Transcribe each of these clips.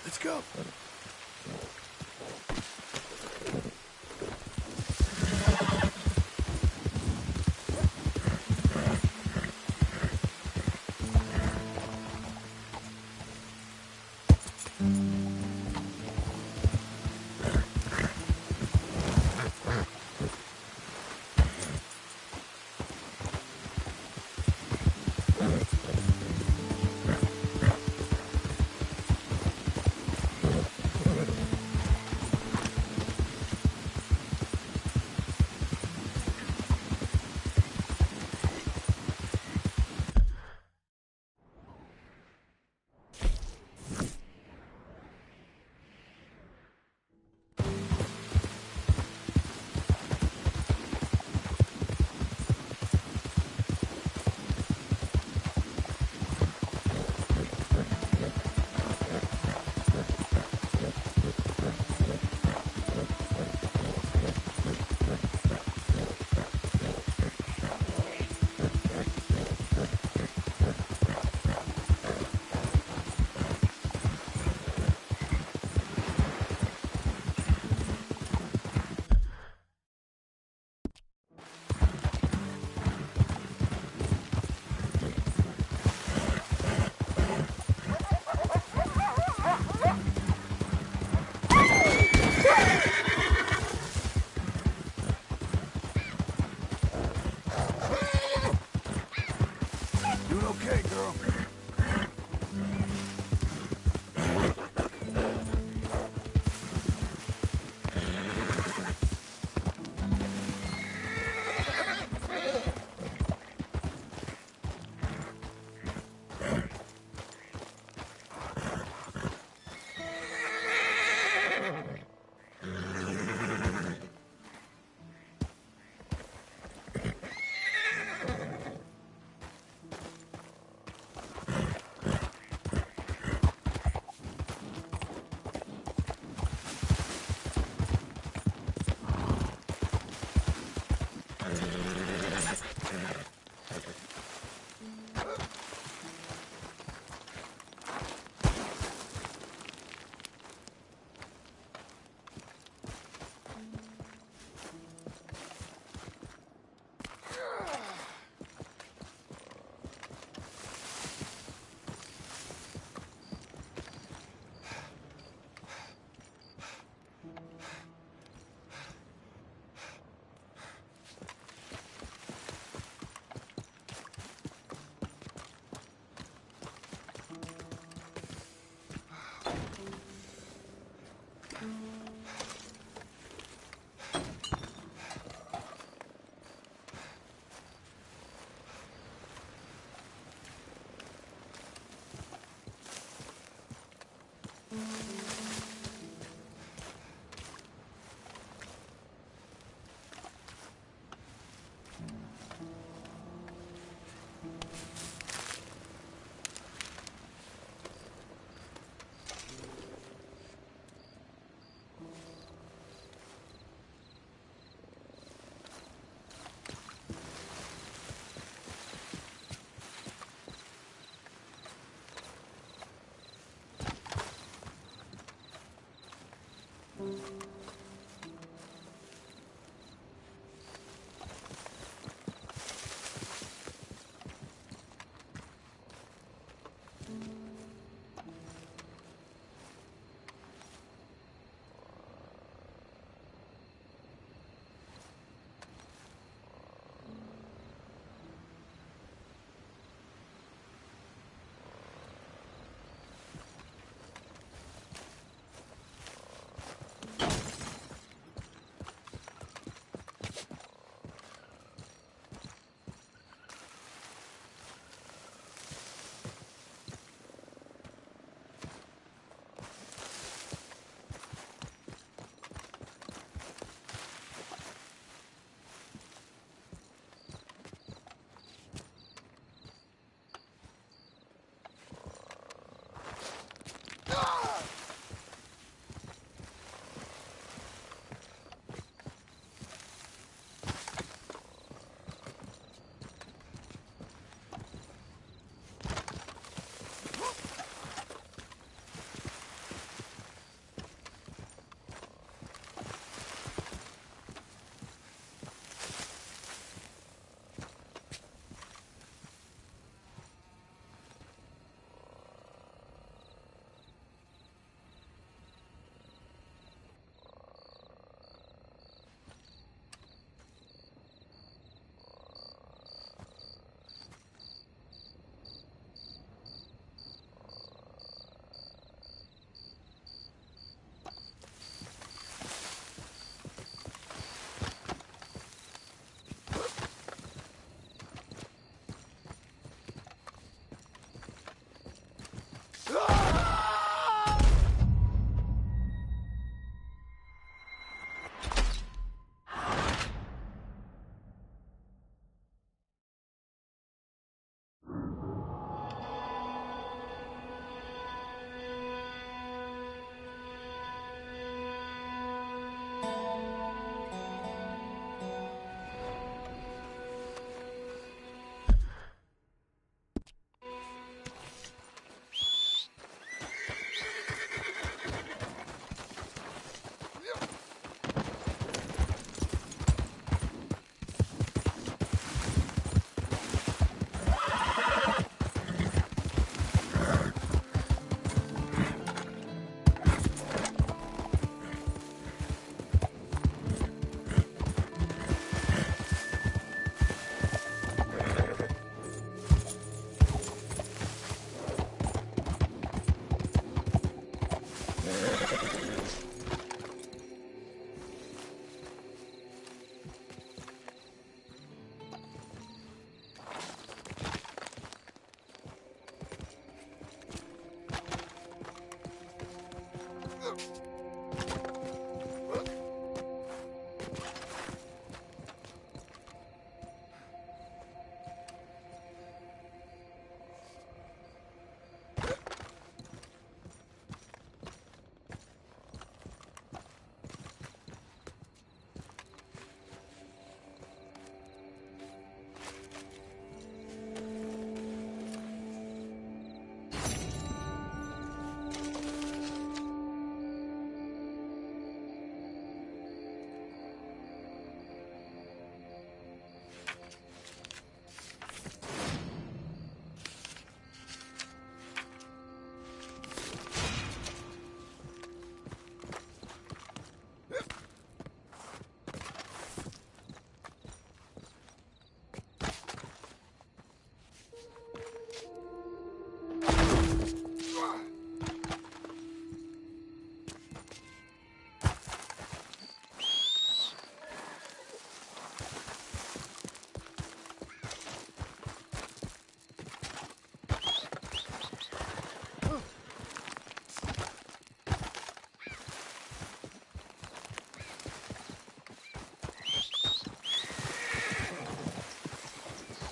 Let's go.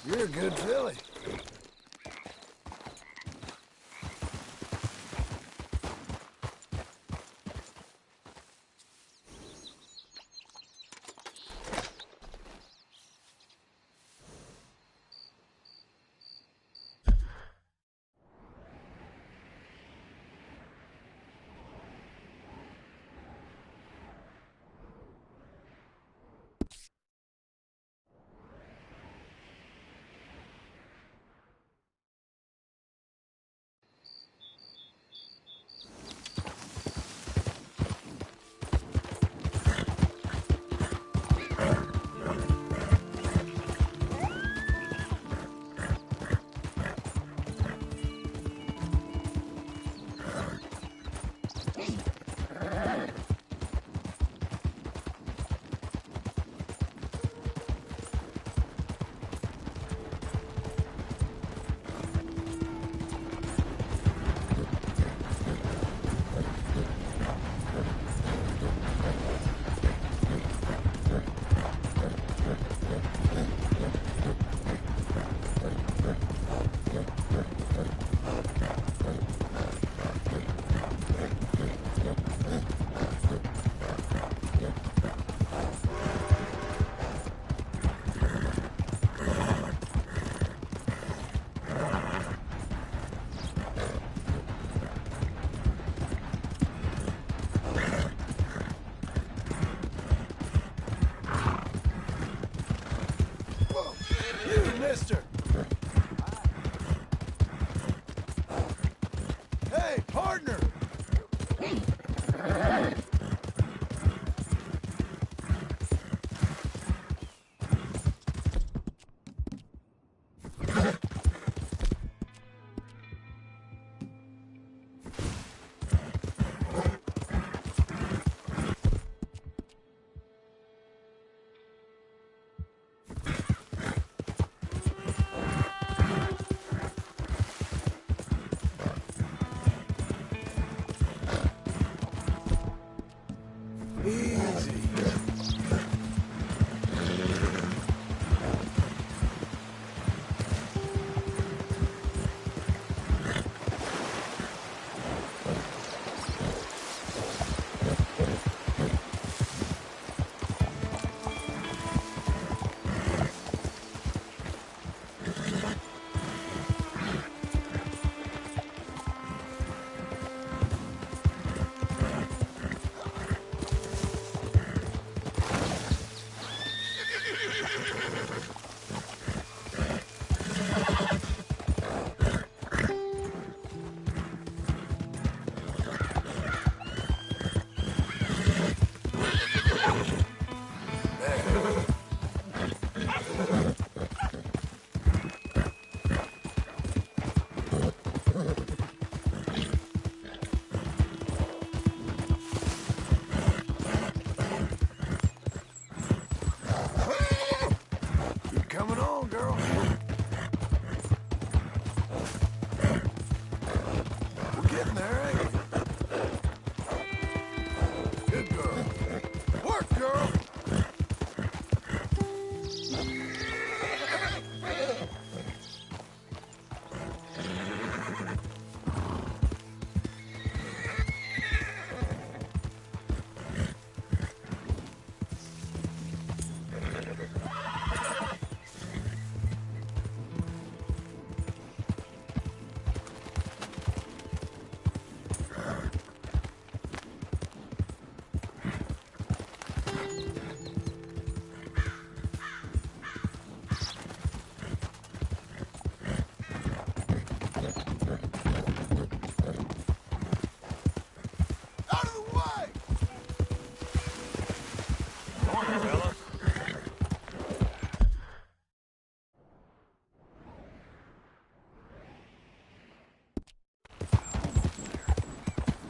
You're a good filly.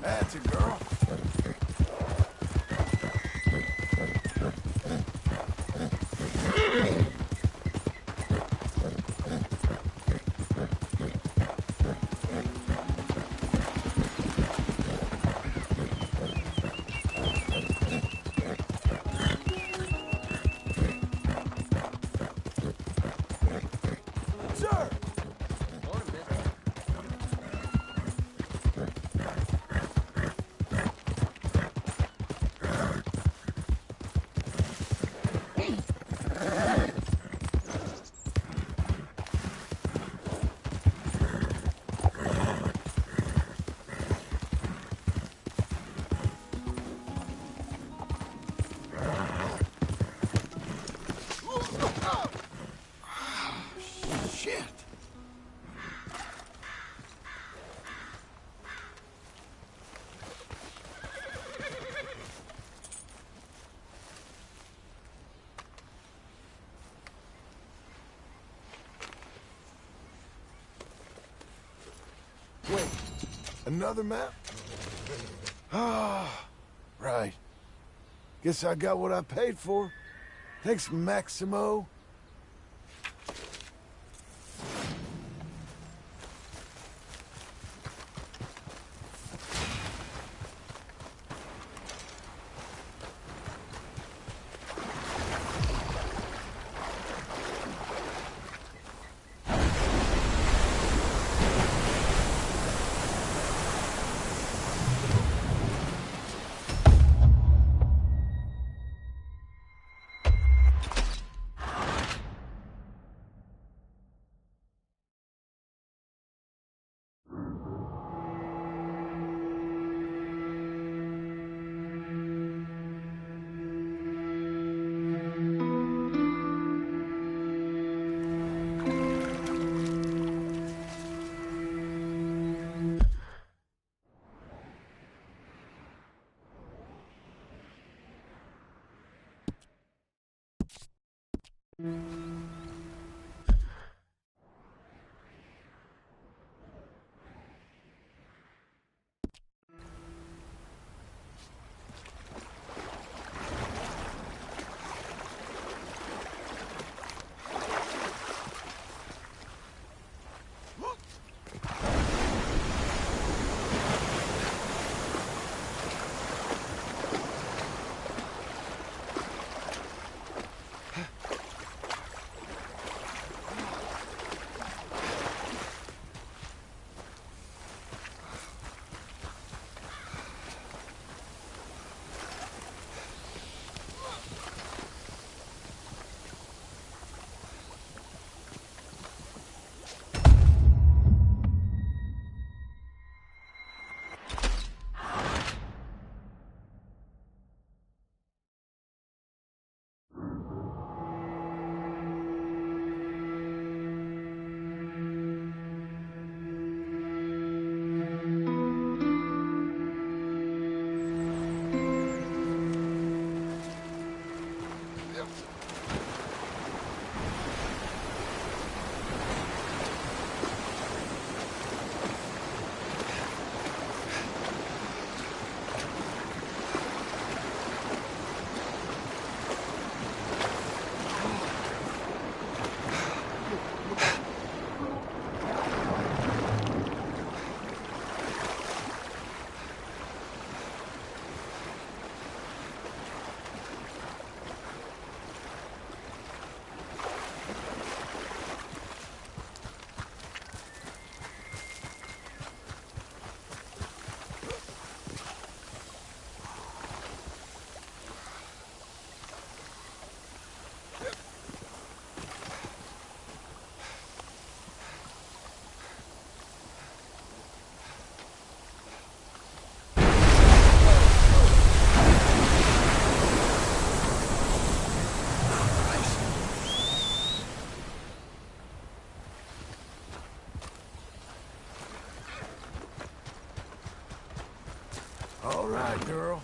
That's it, girl. Sir! Shit! Wait, another map? Ah, right. Guess I got what I paid for. Thanks, Maximo. All right, girl.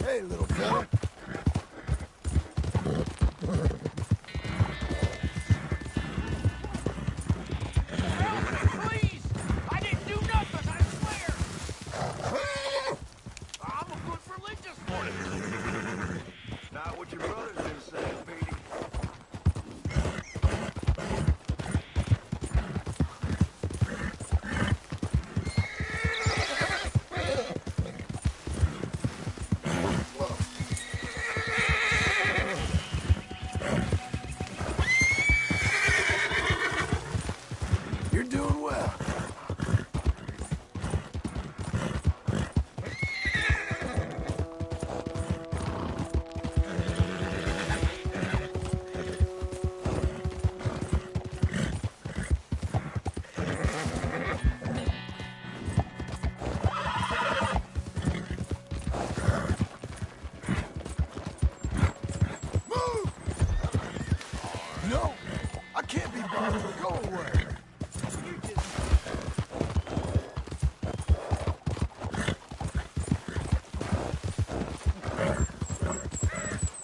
Hey, little fella. Please! I didn't do nothing, I swear! I'm a good religious one. Not what your brother's been saying, Petey. You're doing well. Move! No! I can't be bothered. Go away.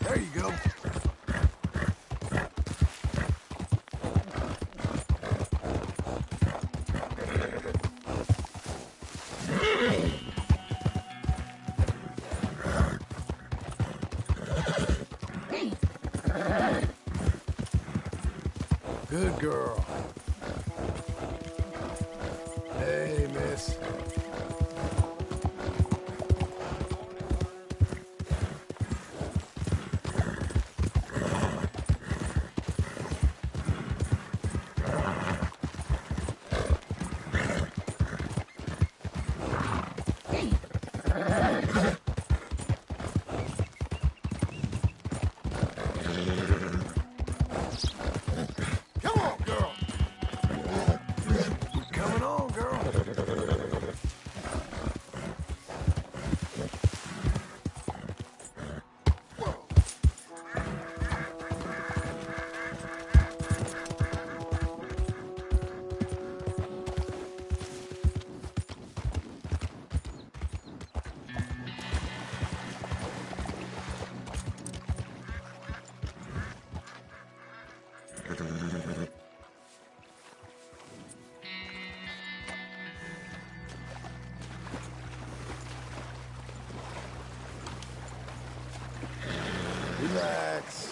There you go. Good girl. Hey, miss. Come on, girl. You're coming on, girl. Relax.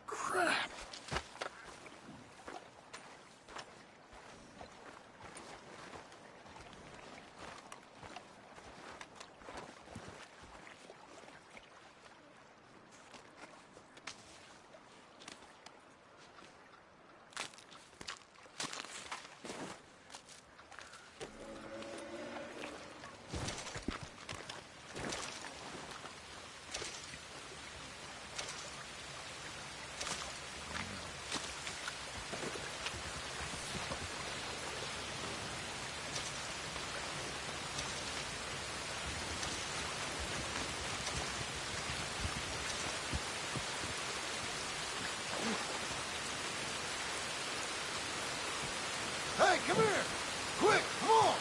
Crap. Hey, come here! Quick, come on!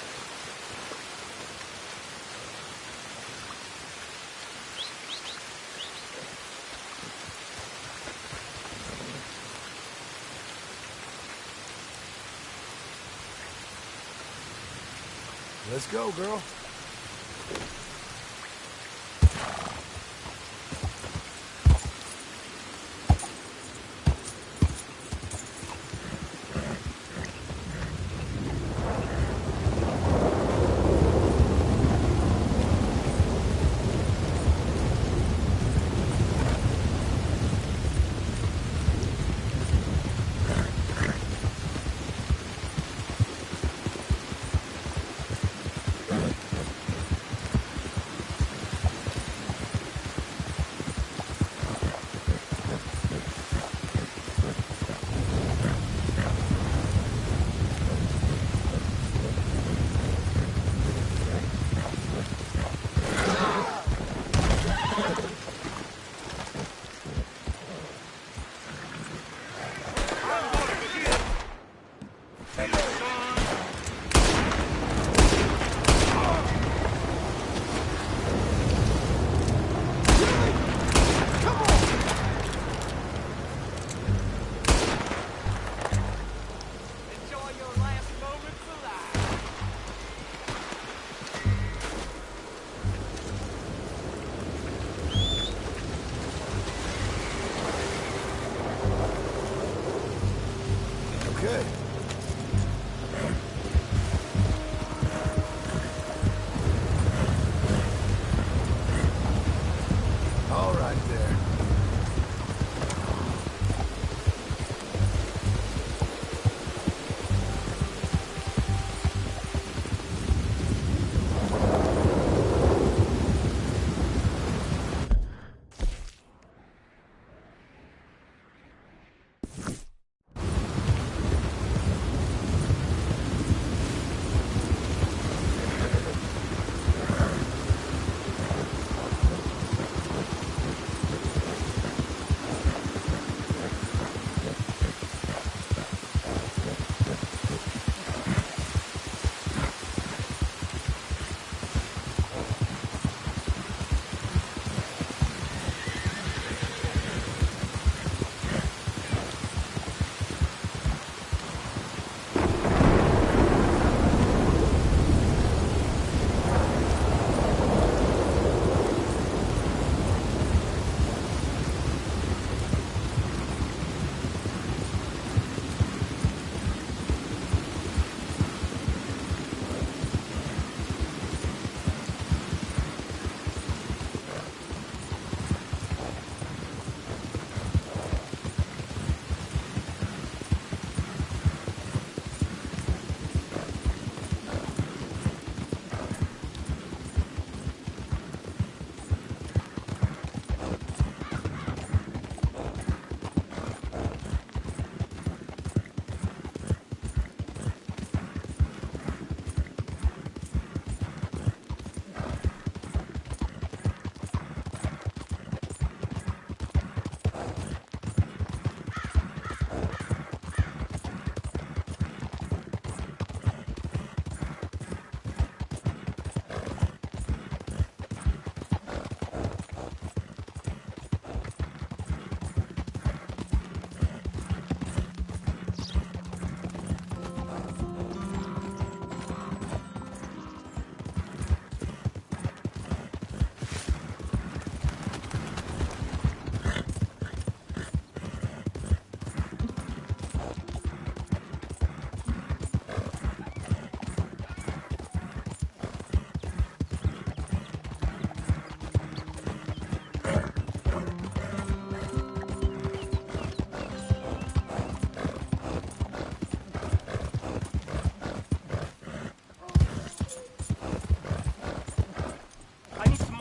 Let's go, girl.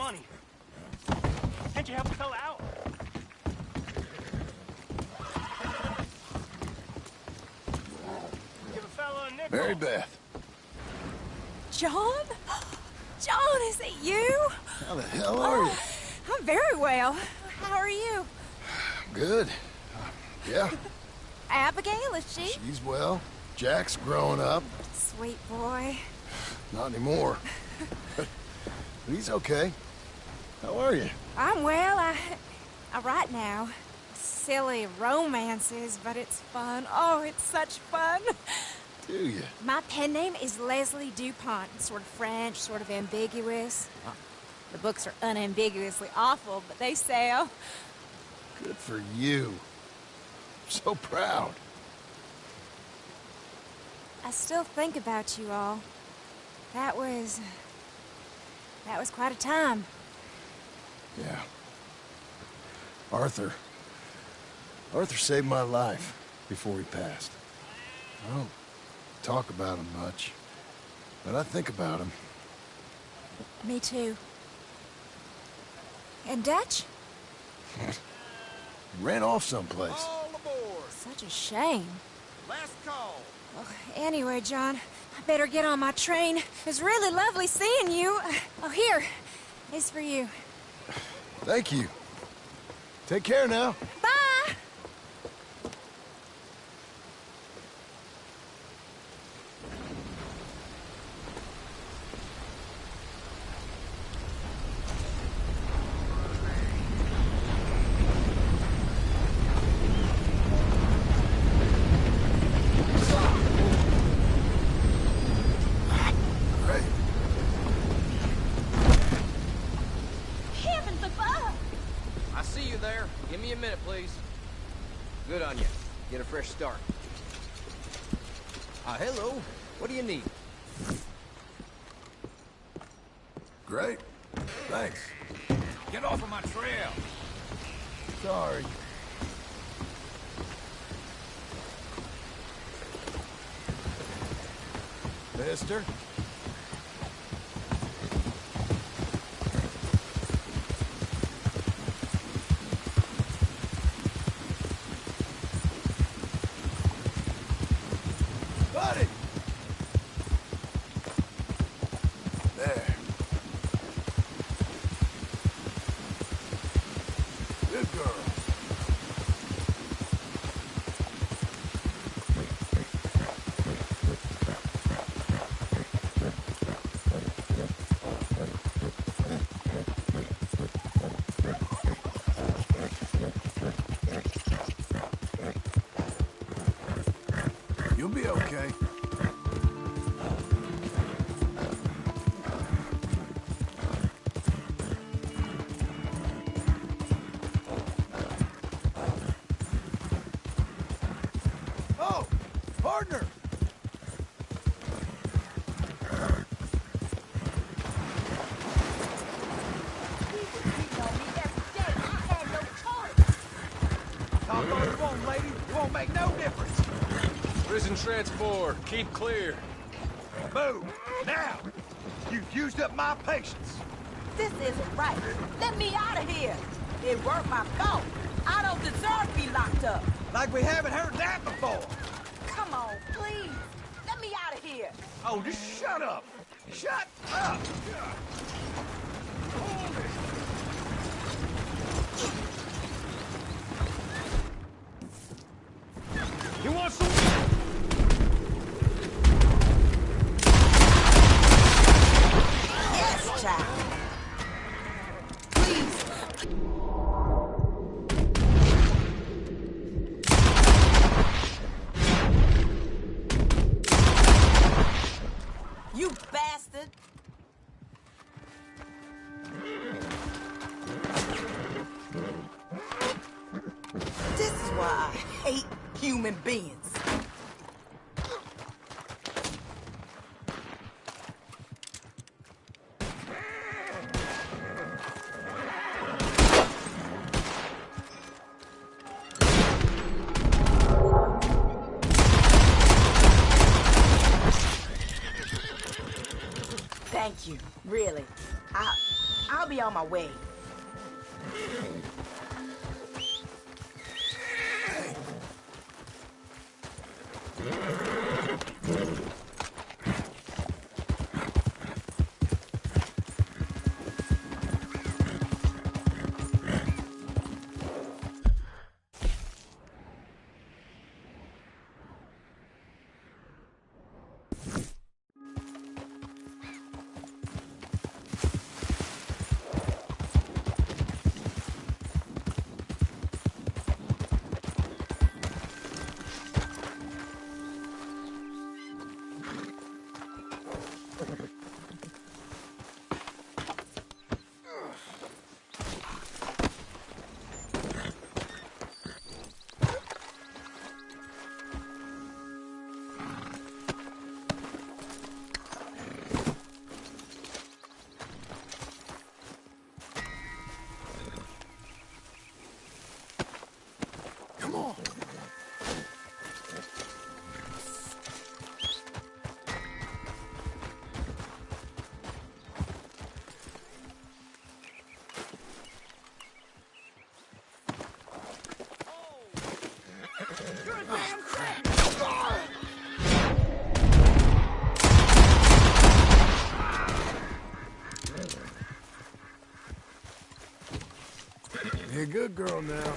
money. Can't you help a fella out? Give a fella a nickel. Mary Beth, John? John, is it you? how the hell are you? I'm very well. How are you? Good. Yeah, Abigail, is she? she's well. Jack's growing up. Sweet boy. Not anymore. But he's okay. How are you? I'm well. I write now. Silly romances, but it's fun. Oh, it's such fun. Do you? My pen name is Leslie Dupont. It's sort of French, sort of ambiguous. The books are unambiguously awful, but they sell. Good for you. So proud. I still think about you all. That was quite a time. Yeah. Arthur saved my life before he passed. I don't talk about him much, but I think about him. Me too. And Dutch? Ran off someplace. All aboard. Such a shame. Last call. Oh, anyway, John, I better get on my train. It was really lovely seeing you. Oh, here. It's for you. Thank you. Take care now. Bye! Great. Heavens above! I see you there. Give me a minute, please. Good on you. Get a fresh start. Hello. What do you need? Great. Thanks. Get off of my trail. Sorry. Mister? Buddy! There. Good girl. You'll be okay. Oh, partner! Talk all you want, lady. It won't make no difference. Prison transport. Keep clear. Move. Now. You've used up my patience. This isn't right. Let me out of here. It weren't my fault. I don't deserve to be locked up. Like we haven't heard that before. Come on, please. Let me out of here. Oh, just shut up. Shut up. You want some? Yes, child. Please. You bastard. This is why I hate human beings. Thank you, really. I'll be on my way. You're a good girl now.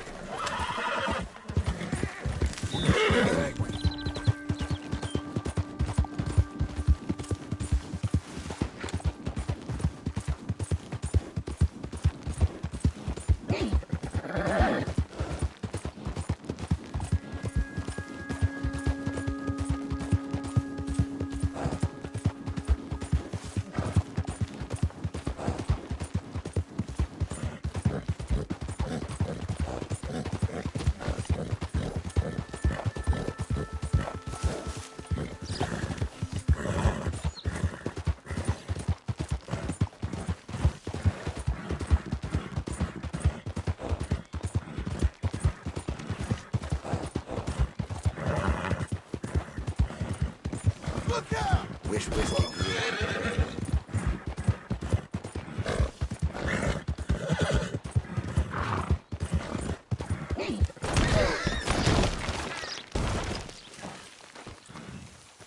Look out! Wish whiskey could.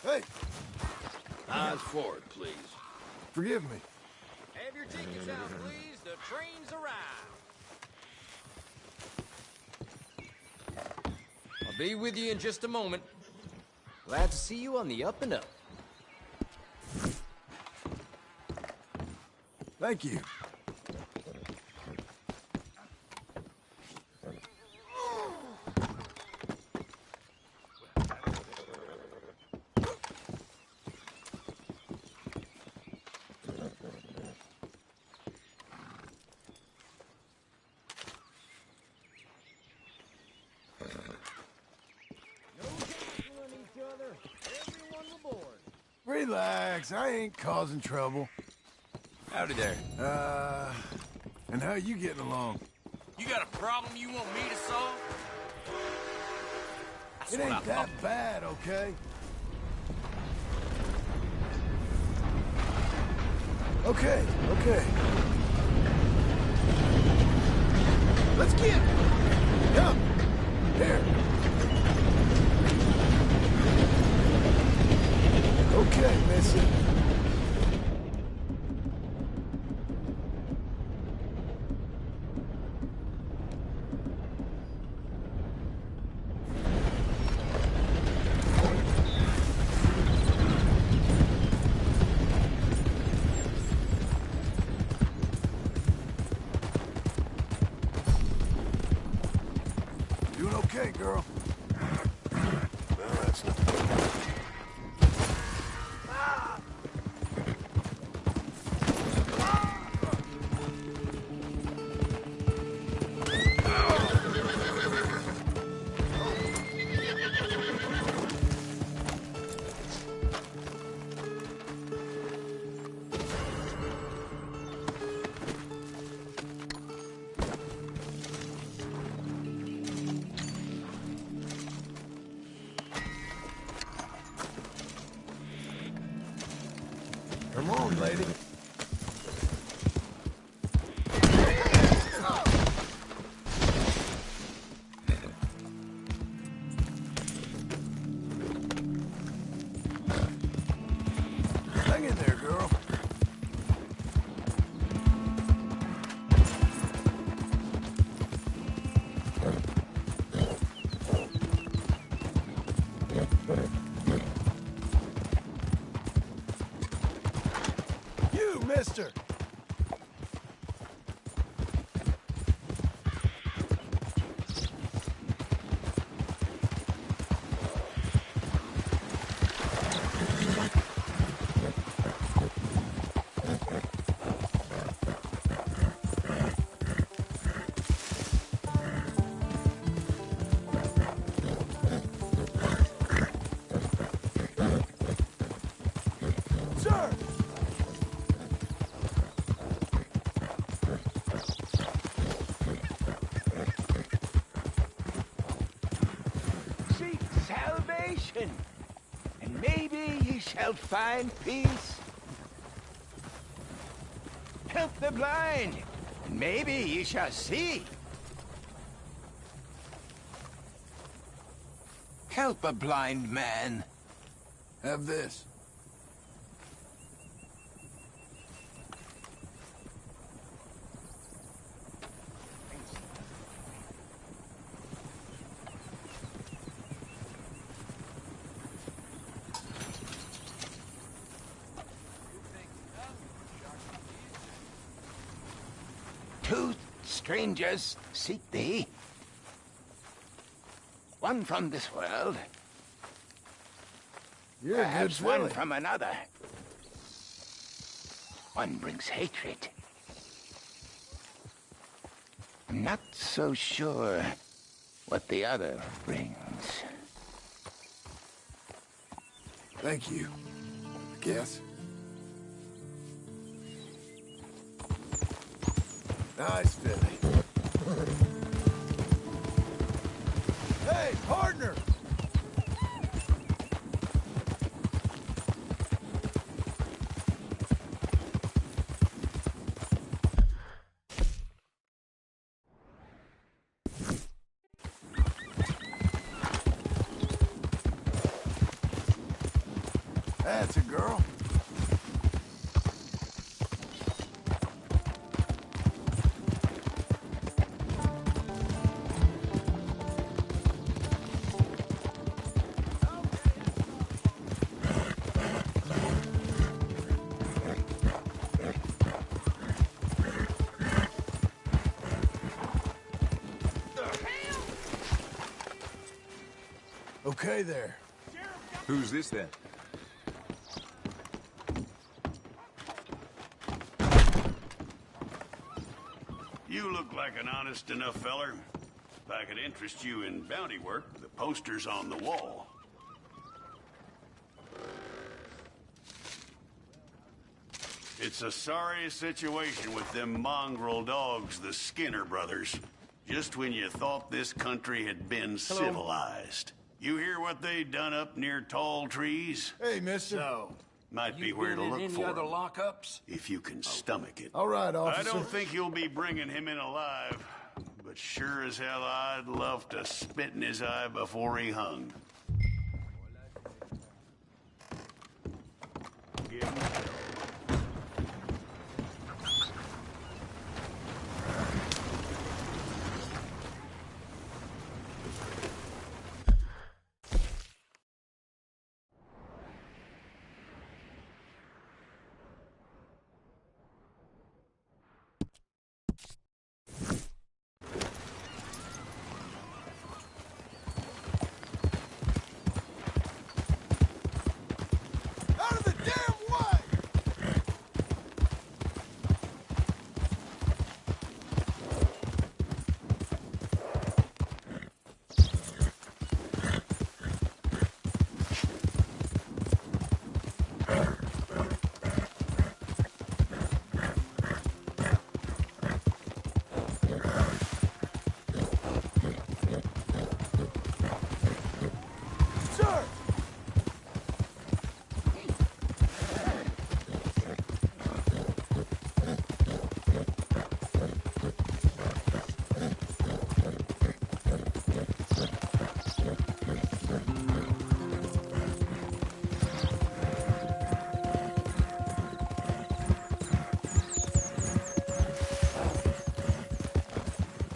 Hey, Eyes forward, please. forgive me. Have your tickets out, please. The train's arrived. I'll be with you in just a moment. Glad to see you on the up and up. Thank you. Relax, I ain't causing trouble. Howdy there. And how you getting along? You got a problem you want me to solve? That's It what I ain't thought. that bad, okay? Okay, okay. Let's get it. Come. Here. Okay, missy. Doing okay, girl. Well, that's not good. salvation, and maybe ye shall find peace. Help the blind, and maybe ye shall see. Help a blind man. Have this. Two strangers seek thee. One from this world, You're a good perhaps one filly. from another. One brings hatred. I'm not so sure what the other brings. Thank you. I guess. Nice filly. Hey, partner! That's a girl. Okay there. Who's this then? You look like an honest enough feller. If I could interest you in bounty work, the poster's on the wall. It's a sorry situation with them mongrel dogs, the Skinner brothers. Just when you thought this country had been civilized. You hear what they done up near tall trees? Hey, mister. No. Might be where to look any for other 'em, lockups? if you can stomach it. All right, officer. I don't think you'll be bringing him in alive, but sure as hell I'd love to spit in his eye before he hung. Give him hell. Out of the damn way! Sir!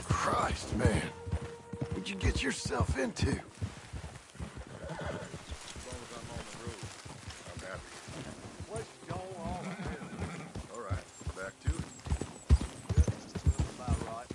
Christ, man. What'd you get yourself into? All right, back to it. About right.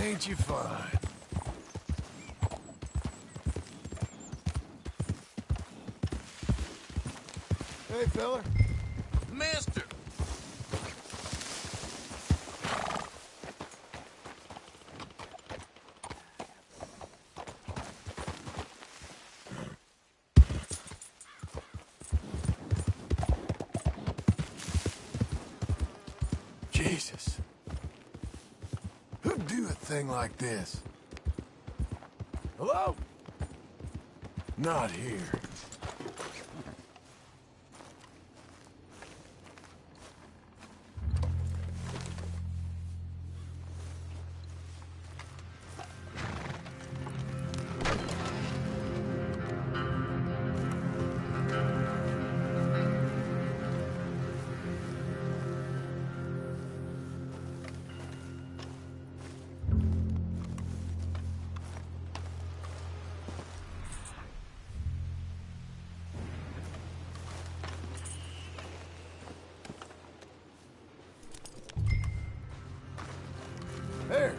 Ain't you fine? Hey, fella. Mister! Jesus. Who'd do a thing like this? Hello? Not here. There.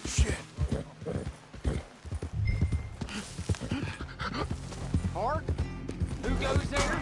Shit. Hart? Who goes there?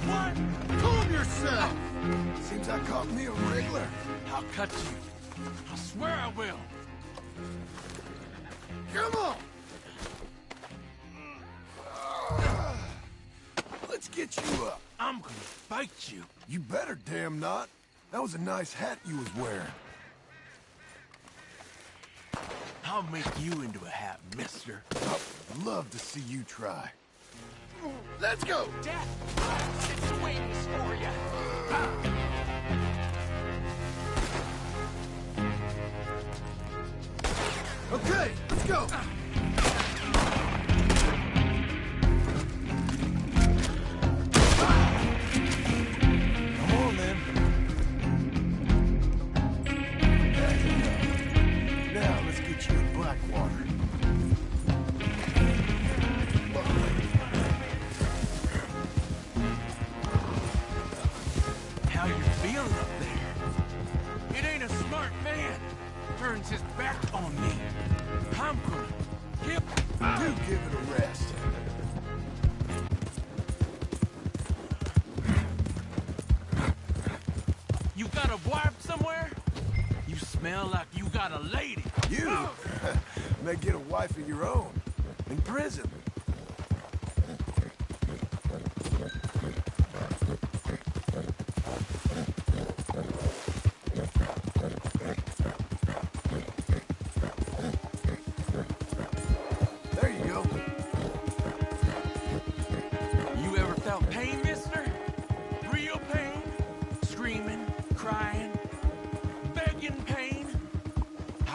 What? Calm yourself! Seems I caught me a wriggler. I'll cut you. I swear I will. Come on! Let's get you up. I'm gonna fight you. You better damn not. That was a nice hat you was wearing. I'll make you into a hat, mister. I'd love to see you try. Let's go! Dad, it's wings for you. Okay, let's go! Come on, then. There you go. Now, let's get you in Blackwater. How you feeling up there? It ain't a smart man. Turns his back on me. I'm gonna give... Do give it a rest. You got a wife somewhere? You smell like you got a lady. You may get a wife of your own. In prison. There you go. You ever felt pain, mister? Real pain? Screaming, crying?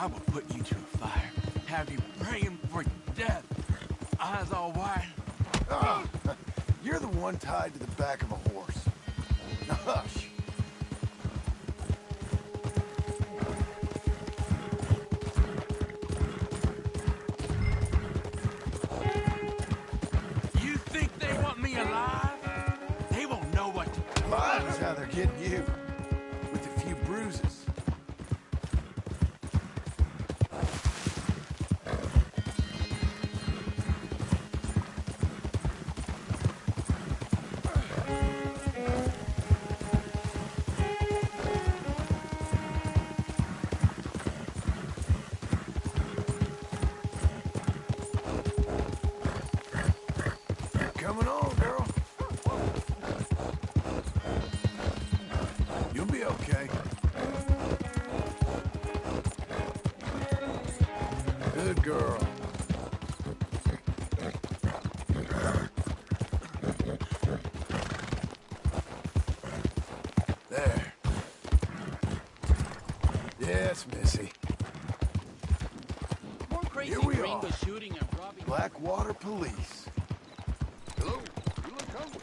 I will put you to a fire, have you praying for death, eyes all wide. Ah, you're the one tied to the back of a horse. Now hush. You think they want me alive? They won't know what to... Live is how they're getting you. With a few bruises. Coming on, girl. You'll be okay. Good girl. There. Yes, Missy. More crazy Here we gringo are. shooting and robbing. Blackwater Police. Hello, you look hungry.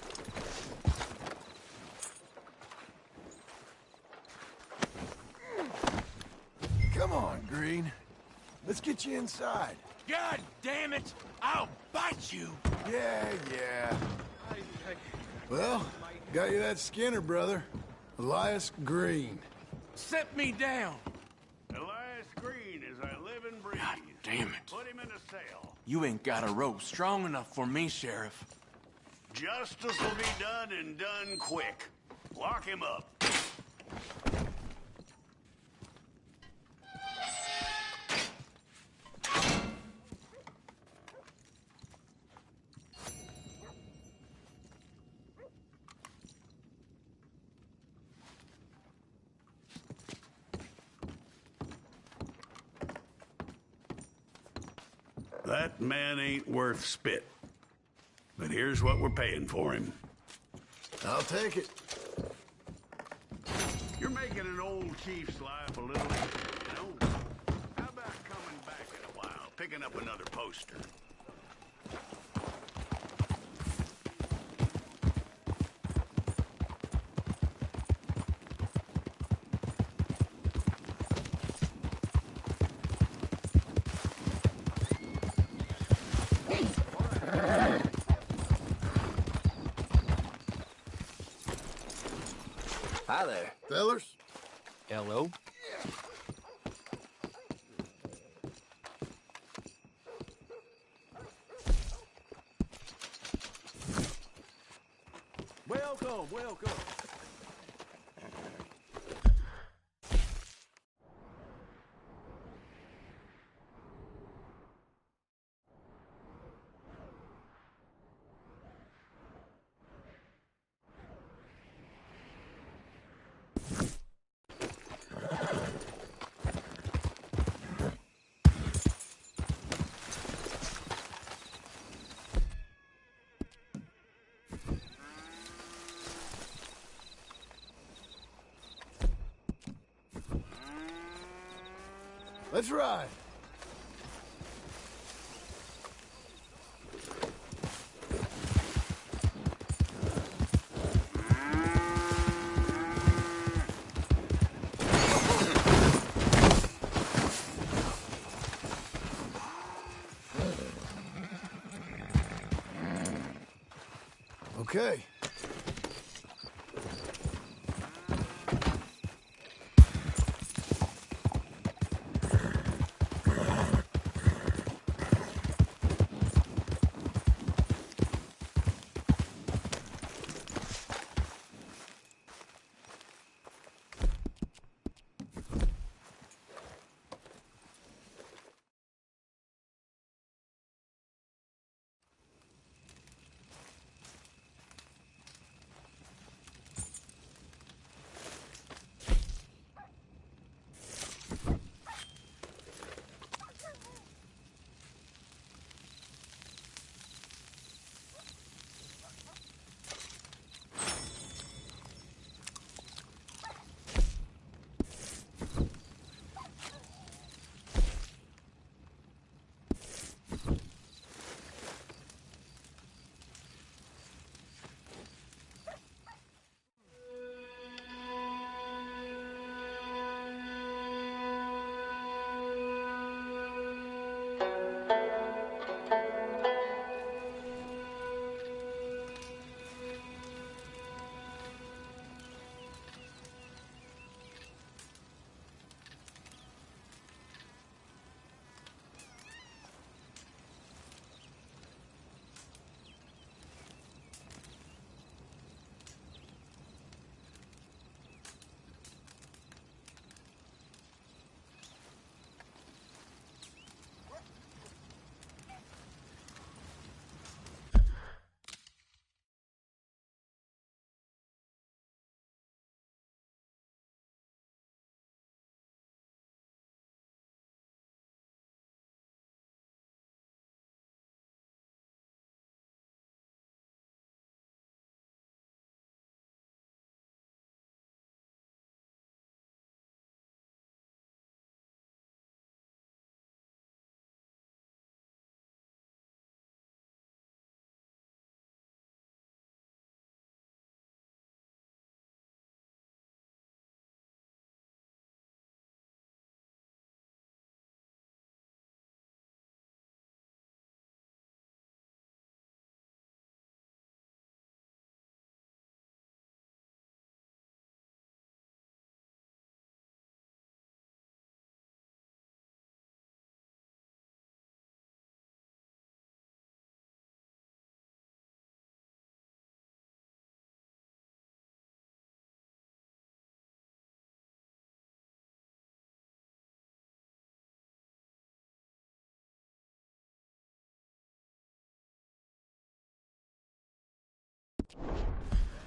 Come on, Green. Let's get you inside. God damn it! I'll bite you! Yeah. Well, got you that Skinner, brother. Elias Green. Set me down! Elias Green, as I live and breathe. God damn it. Put him in a cell. You ain't got a rope strong enough for me, Sheriff. Justice will be done and done quick. Lock him up. That man ain't worth spit. But here's what we're paying for him. I'll take it. You're making an old chief's life a little easier, you know? How about coming back in a while, picking up another poster? Hi there. Fellers? Hello. Welcome. Let's ride. Okay.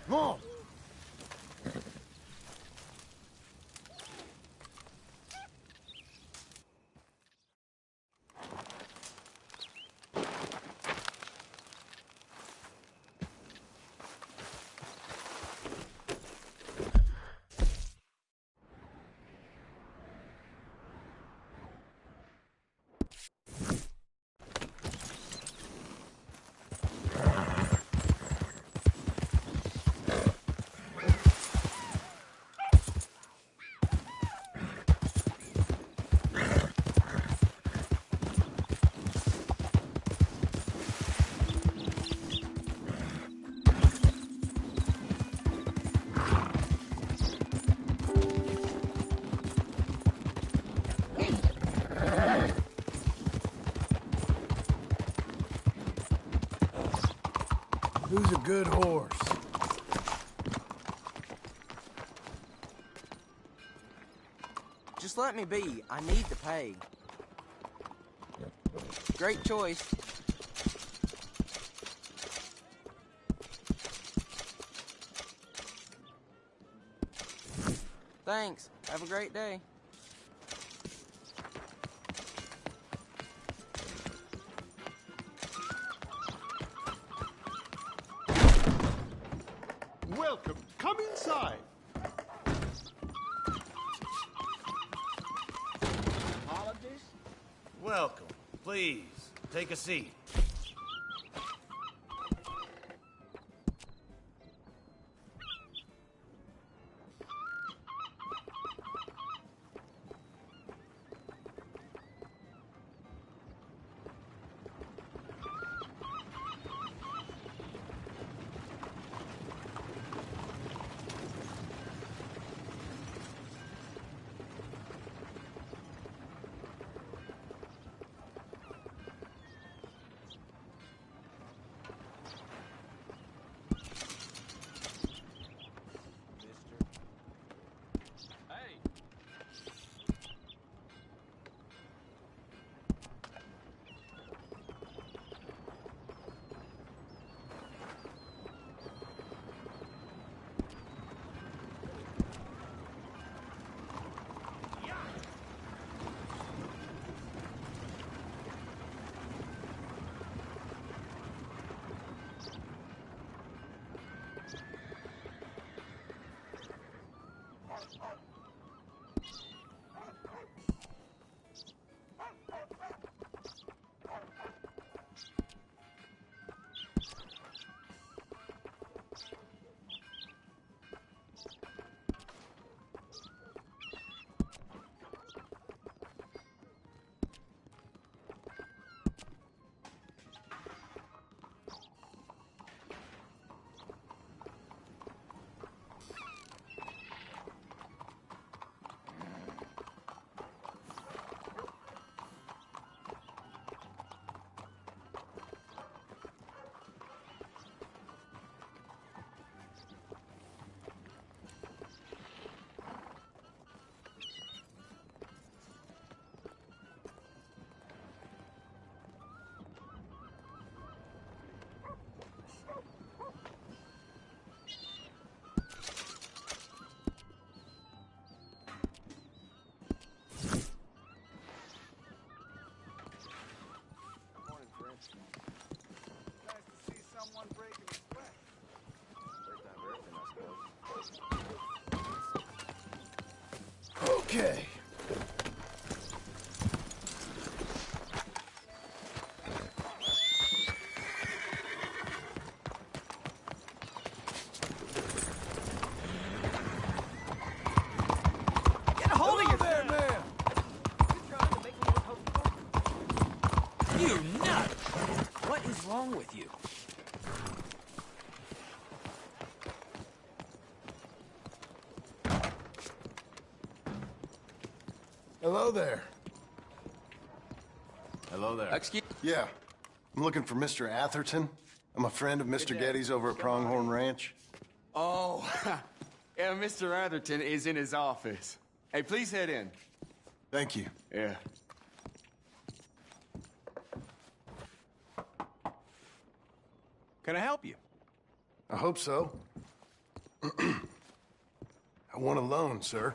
Come on. Who's a good horse? Just let me be. I need to pay. Great choice. Thanks. Have a great day. Welcome. Come inside. Apologies? Welcome. Please, take a seat. Okay. Get a hold of your there, man! You nut! What is wrong with you? Hello there. Hello there. Excuse Yeah. I'm looking for Mr. Atherton. I'm a friend of Mr. Getty's over at Pronghorn Ranch. Oh, yeah, Mr. Atherton is in his office. Hey, please head in. Thank you. Yeah. Can I help you? I hope so. I want a loan, sir.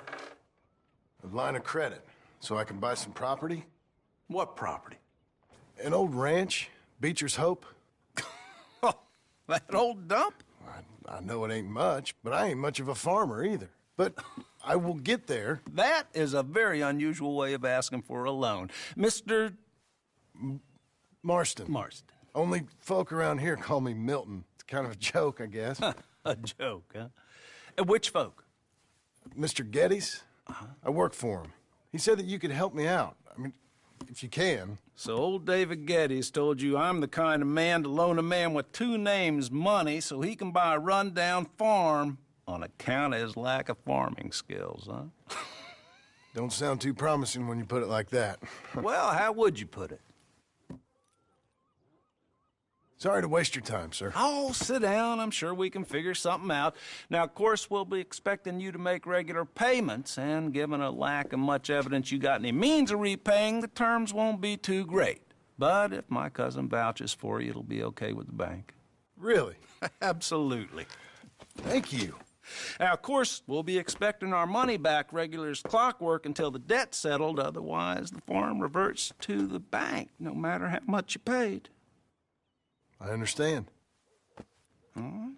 A line of credit, so I can buy some property. What property? An old ranch, Beecher's Hope. Oh, that old dump? I know it ain't much, but I ain't much of a farmer either. But I will get there. That is a very unusual way of asking for a loan. Mr. Marston. Marston. Only folk around here call me Milton. It's kind of a joke, I guess. A joke, huh? Which folk? Mr. Geddes. I work for him. He said that you could help me out. I mean, if you can. So old David Geddes told you I'm the kind of man to loan a man with two names money so he can buy a rundown farm on account of his lack of farming skills, huh? Don't sound too promising when you put it like that. Well, how would you put it? Sorry to waste your time, sir. Oh, sit down. I'm sure we can figure something out. Now, of course, we'll be expecting you to make regular payments, and given a lack of much evidence you got any means of repaying, the terms won't be too great. But if my cousin vouches for you, it'll be okay with the bank. Really? Absolutely. Thank you. Now, of course, we'll be expecting our money back regular as clockwork until the debt's settled. Otherwise, the farm reverts to the bank, no matter how much you paid. I understand. All right.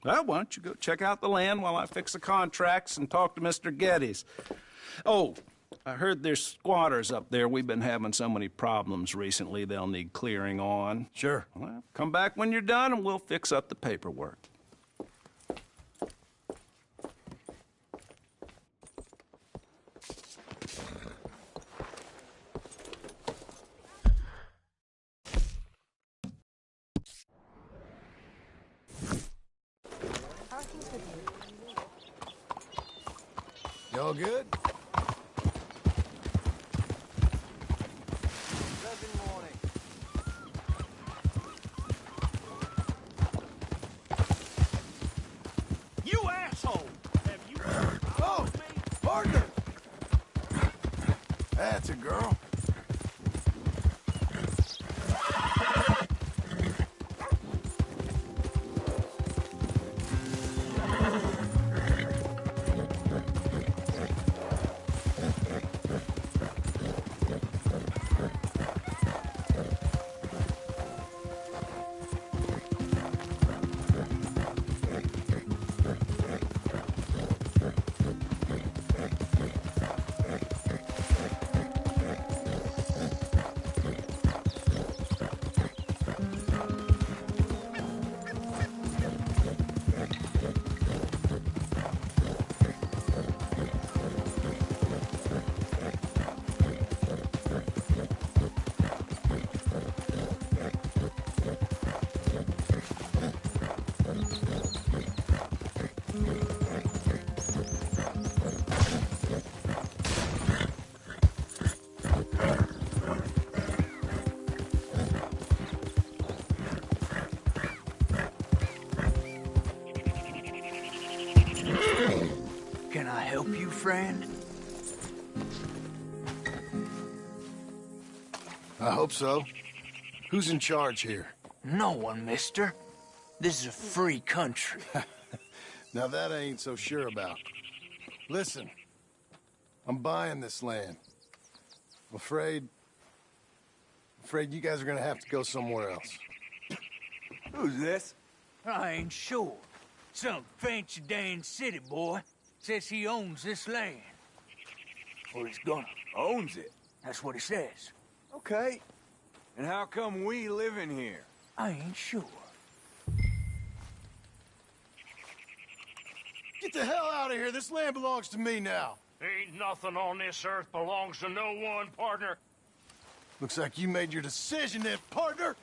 Well, why don't you go check out the land while I fix the contracts and talk to Mr. Geddes. Oh, I heard there's squatters up there. We've been having so many problems recently, they'll need clearing on. Sure. Well, come back when you're done and we'll fix up the paperwork. Y'all good? You asshole! Have you... Oh, partner! That's a girl. Can I help you, friend? I hope so. Who's in charge here? No one, mister. This is a free country. Now that I ain't so sure about. Listen, I'm buying this land. I'm afraid you guys are gonna have to go somewhere else. Who's this? I ain't sure. Some fancy Dan city boy says he owns this land. Or he's gonna. Owns it. That's what he says. Okay. And how come we live in here? I ain't sure. Get the hell out of here. This land belongs to me now. Ain't nothing on this earth belongs to no one, partner. Looks like you made your decision then, partner.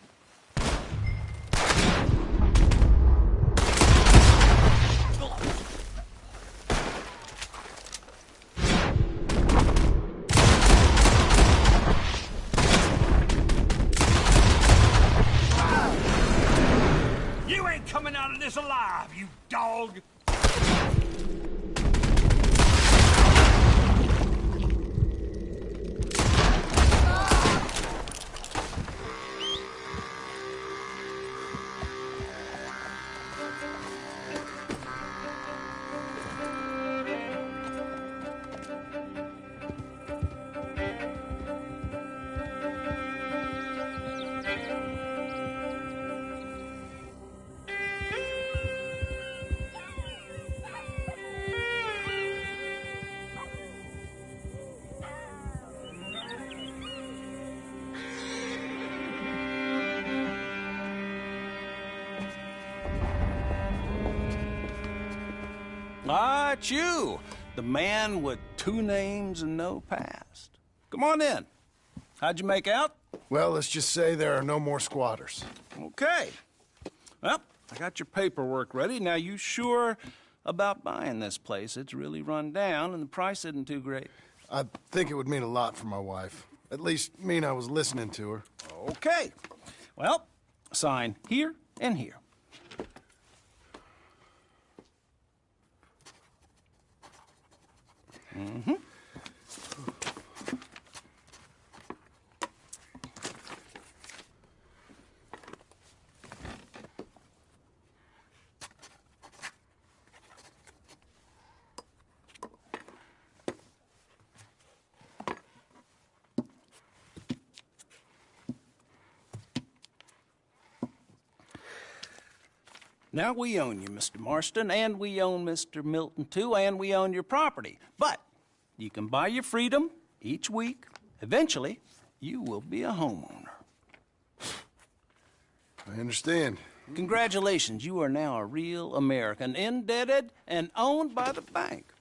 You ain't coming out of this alive, you dog! Ah, it's you. The man with 2 names and no past. Come on in. How'd you make out? Well, let's just say there are no more squatters. Okay. Well, I got your paperwork ready. Now, you sure about buying this place? It's really run down, and the price isn't too great. I think it would mean a lot for my wife. At least mean I was listening to her. Okay. Well, sign here and here. Mm-hmm. Now, we own you, Mr. Marston, and we own Mr. Milton, too, and we own your property. But you can buy your freedom each week. Eventually, you will be a homeowner. I understand. Congratulations, you are now a real American, indebted and owned by the bank.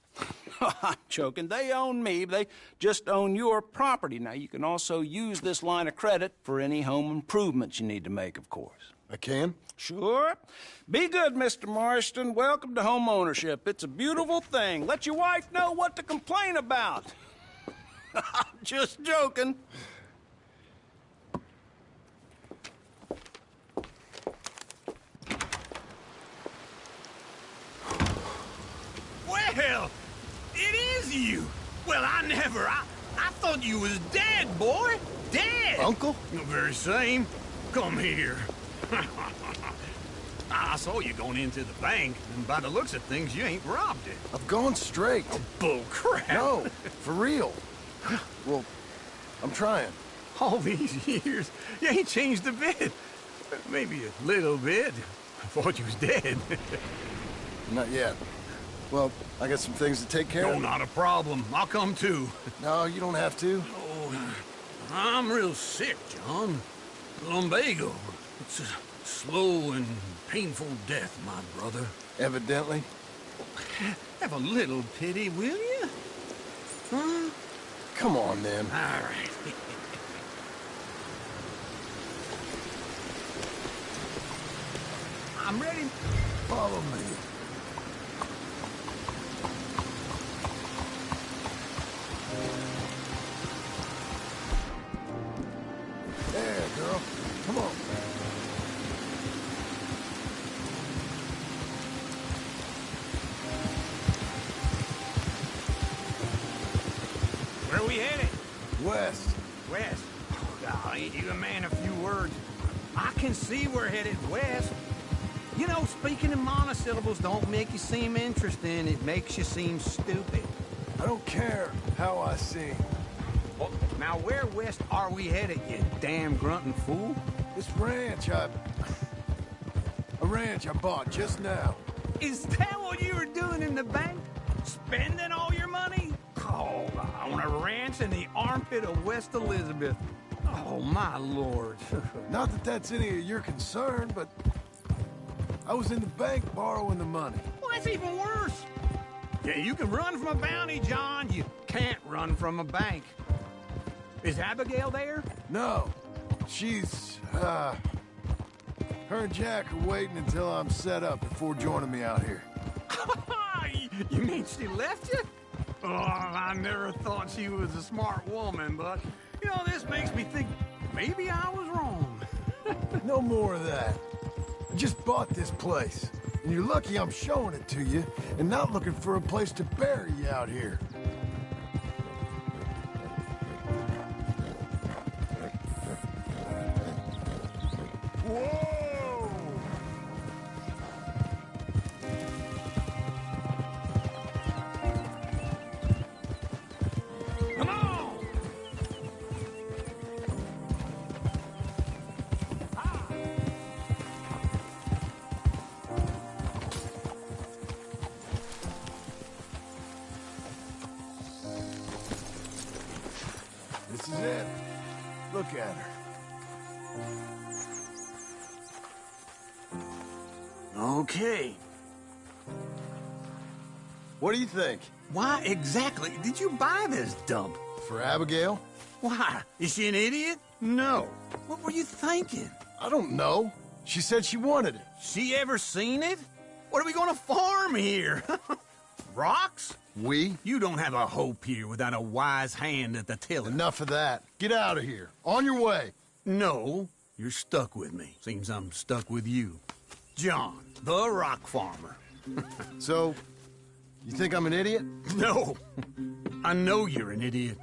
I'm joking. They own me. They just own your property. Now, you can also use this line of credit for any home improvements you need to make, of course. I can? Sure. Be good, Mr. Marston. Welcome to home ownership. It's a beautiful thing. Let your wife know what to complain about. I'm just joking. Well, it is you. Well, I thought you was dead, boy. Dead. Uncle? The very same. Come here. I saw you going into the bank, and by the looks of things, you ain't robbed it. I've gone straight. Oh, bull crap. No, for real. Well, I'm trying. All these years, you ain't changed a bit. Maybe a little bit. I thought you was dead. Not yet. Well, I got some things to take care No, of. not a problem. I'll come too. No, you don't have to. Oh, I'm real sick, John. Lumbago. It's a slow and painful death, my brother. Evidently. Have a little pity, will you? Huh? Come on, then. All right. I'm ready. Follow me. There, girl. Come on. Where are we headed? West. West. Oh, ain't you a man of few words? I can see we're headed west. You know, speaking in monosyllables don't make you seem interesting. It makes you seem stupid. I don't care how I sing. Well, now, where west are we headed, you damn grunting fool? This ranch a ranch I bought just now. Is that what you were doing in the bank? Spending all your money? Oh, on a ranch in the armpit of West Elizabeth. Oh, my lord. Not that that's any of your concern, but I was in the bank borrowing the money. Well, that's even worse. Yeah, you can run from a bounty, John. You can't run from a bank. Is Abigail there? No. She's, her and Jack are waiting until I'm set up before joining me out here. You mean she left you? Oh, I never thought she was a smart woman, but, you know, this makes me think maybe I was wrong. No more of that. I just bought this place, and you're lucky I'm showing it to you and not looking for a place to bury you out here. Whoa! Come on! This is it. Look at her. Okay. What do you think? Why exactly did you buy this dump? For Abigail? Why? Is she an idiot? No. What were you thinking? I don't know. She said she wanted it. She ever seen it? What are we gonna farm here? Rocks? We? You don't have a hope here without a wise hand at the tiller. Enough of that. Get out of here. On your way. No, you're stuck with me. Seems I'm stuck with you. John, the rock farmer. So, you think I'm an idiot? No. I know you're an idiot.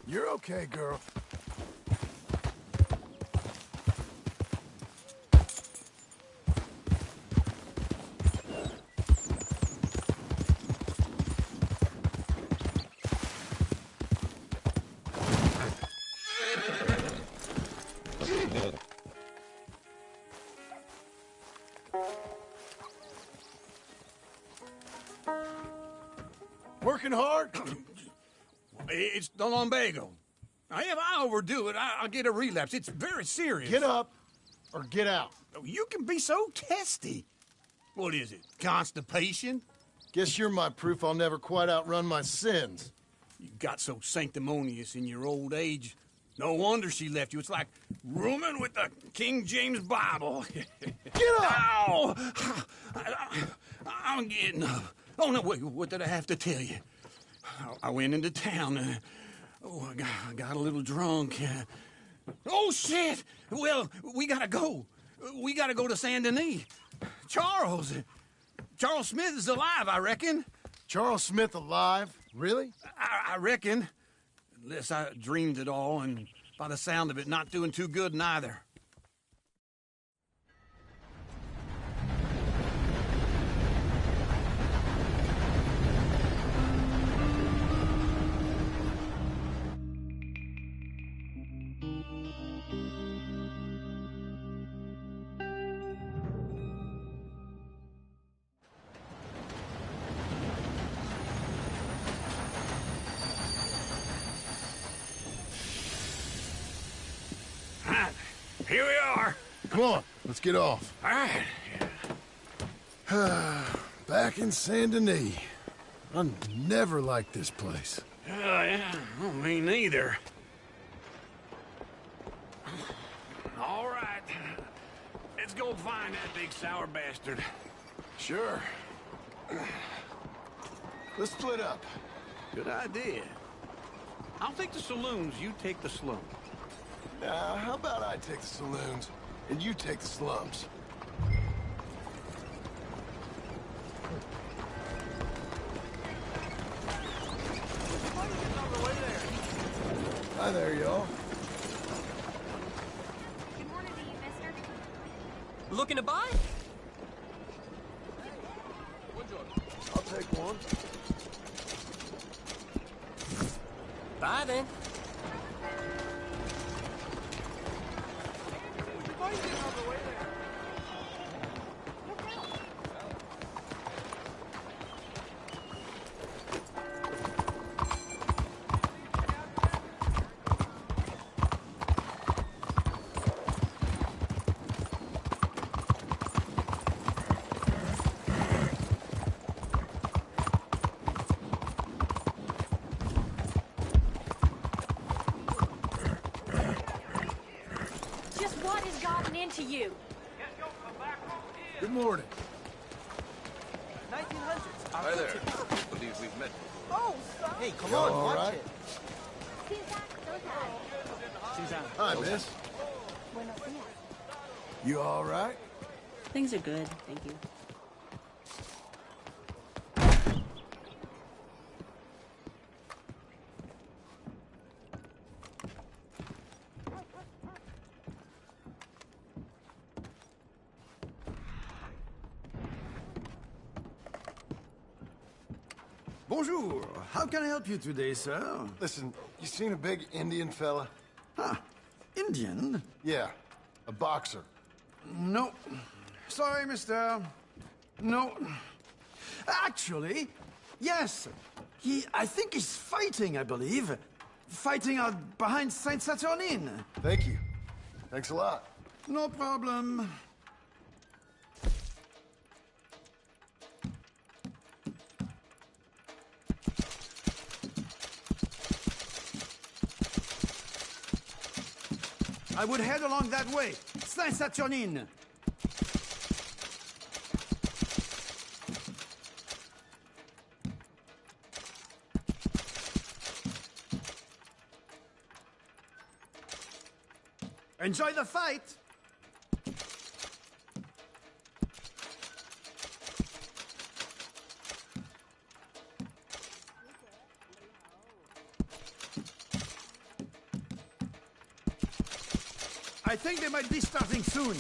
You're okay, girl. Working hard? It's the lumbago. If I overdo it, I'll get a relapse. It's very serious. Get up or get out. You can be so testy. What is it, constipation? Guess you're my proof I'll never quite outrun my sins. You got so sanctimonious in your old age. No wonder she left you. It's like rooming with the King James Bible. Get up! Ow! I'm getting up. Oh, no, wait, what did I have to tell you? I went into town. I got a little drunk. Oh, shit! Well, we gotta go. We gotta go to Saint Denis. Charles Smith is alive, I reckon. Charles Smith alive? Really? I reckon. Unless I dreamed it all, and by the sound of it, not doing too good neither. Here we are. Come on, let's get off. All right. Back in Saint Denis. I never liked this place. Yeah, well, me neither. All right. Let's go find that big sour bastard. Sure. Let's split up. Good idea. I'll take the saloons, you take the slum. Now, how about I take the saloons, and you take the slums? Hi there, y'all. Good morning to you, mister. Looking to buy? I'll take one. Bye, then. to you. Good morning. 1900s. Hi there. Believe we've met. Oh, son. Hey, come You on, all watch right? it. Hi, miss. You all right? Things are good, thank you. Bonjour. How can I help you today, sir? Listen, you seen a big Indian fella? Ah, Indian? Yeah, a boxer. No. Sorry, mister. No. Actually, yes. I think he's fighting, I believe. Fighting out behind Saint Saturnine. Thank you. Thanks a lot. No problem. I would head along that way. Saint Saturnine. Enjoy the fight! I think they might be starting soon.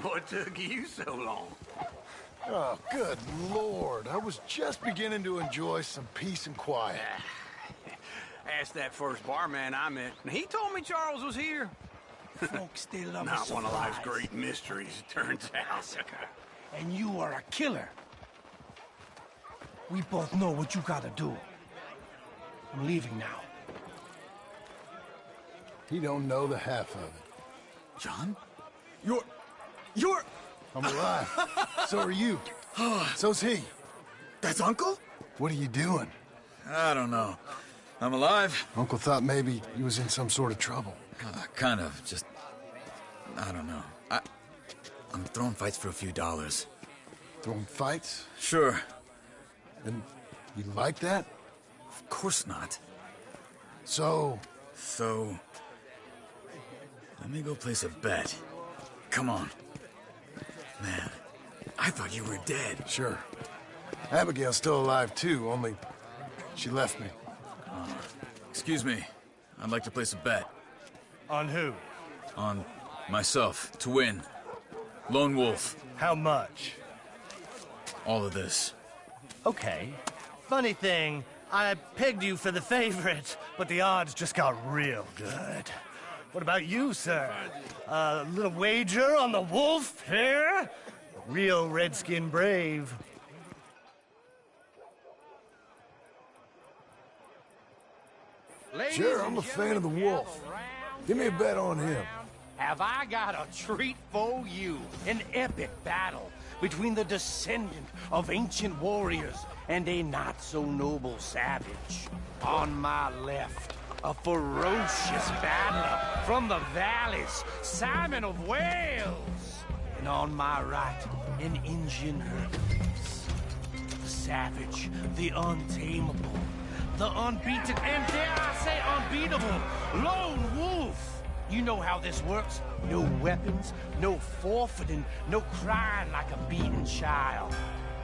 What took you so long? Oh, good Lord. I was just beginning to enjoy some peace and quiet. Asked that first barman I met, and he told me Charles was here. Folks still love Not a one of life's surprise. great mysteries, it turns out. And you are a killer. We both know what you gotta do. I'm leaving now. He don't know the half of it. John? You're... I'm alive. So are you. So's he. That's Uncle? What are you doing? I don't know. I'm alive. Uncle thought maybe he was in some sort of trouble. Kind of. Just... I don't know. I'm throwing fights for a few dollars. Throwing fights? Sure. And you like that? Of course not. So... Let me go place a bet. Come on. Man, I thought you were dead. Sure. Abigail's still alive, too, only she left me. Excuse me. I'd like to place a bet. On who? On myself, to win. Lone Wolf. How much? All of this. Okay. Funny thing, I pegged you for the favorite, but the odds just got real good. What about you, sir? A little wager on the wolf here? Real redskin brave. Sure, I'm a fan of the wolf. Give me a bet on him. Have I got a treat for you? An epic battle between the descendant of ancient warriors and a not-so-noble savage. On my left, a ferocious battler from the valleys, Simon of Wales. And on my right, an Indian Hercules. The savage, the untamable, the unbeaten, and dare I say unbeatable, lone wolf. You know how this works. No weapons, no forfeiting, no crying like a beaten child.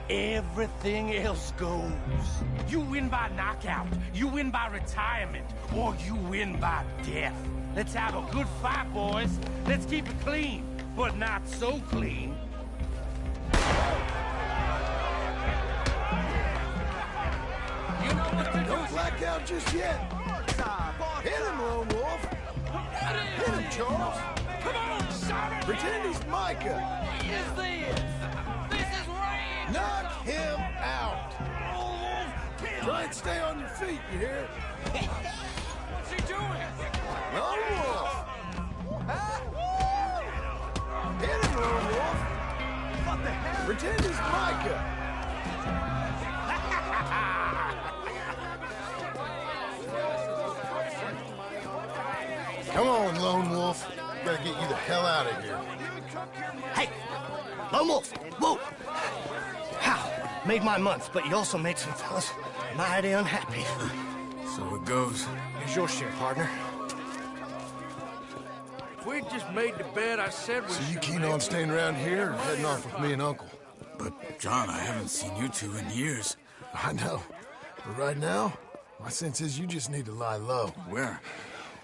Everything else goes. You win by knockout, you win by retirement, or you win by death. Let's have a good fight, boys. Let's keep it clean, but not so clean. You know what to do. Don't black out just yet. Hit him, Lone Wolf. Hit him, Charles. Come on, Simon! Pretend he's Micah. What is this? This is rage! Knock him out. Try and stay on your feet, you hear? What's he doing? Lone Wolf. Hit him, Lone Wolf. What the hell? Pretend he's Micah. Come on, Lone Wolf. Gotta get you the hell out of here. Hey, Lone Wolf, whoa! How? Made my month, but you also made some fellas mighty unhappy. So it goes. Here's your share, partner. If we just made the bed I said we So you keen on staying around here or heading off with me and Uncle? But, John, I haven't seen you two in years. I know. But right now, my sense is you just need to lie low. Where?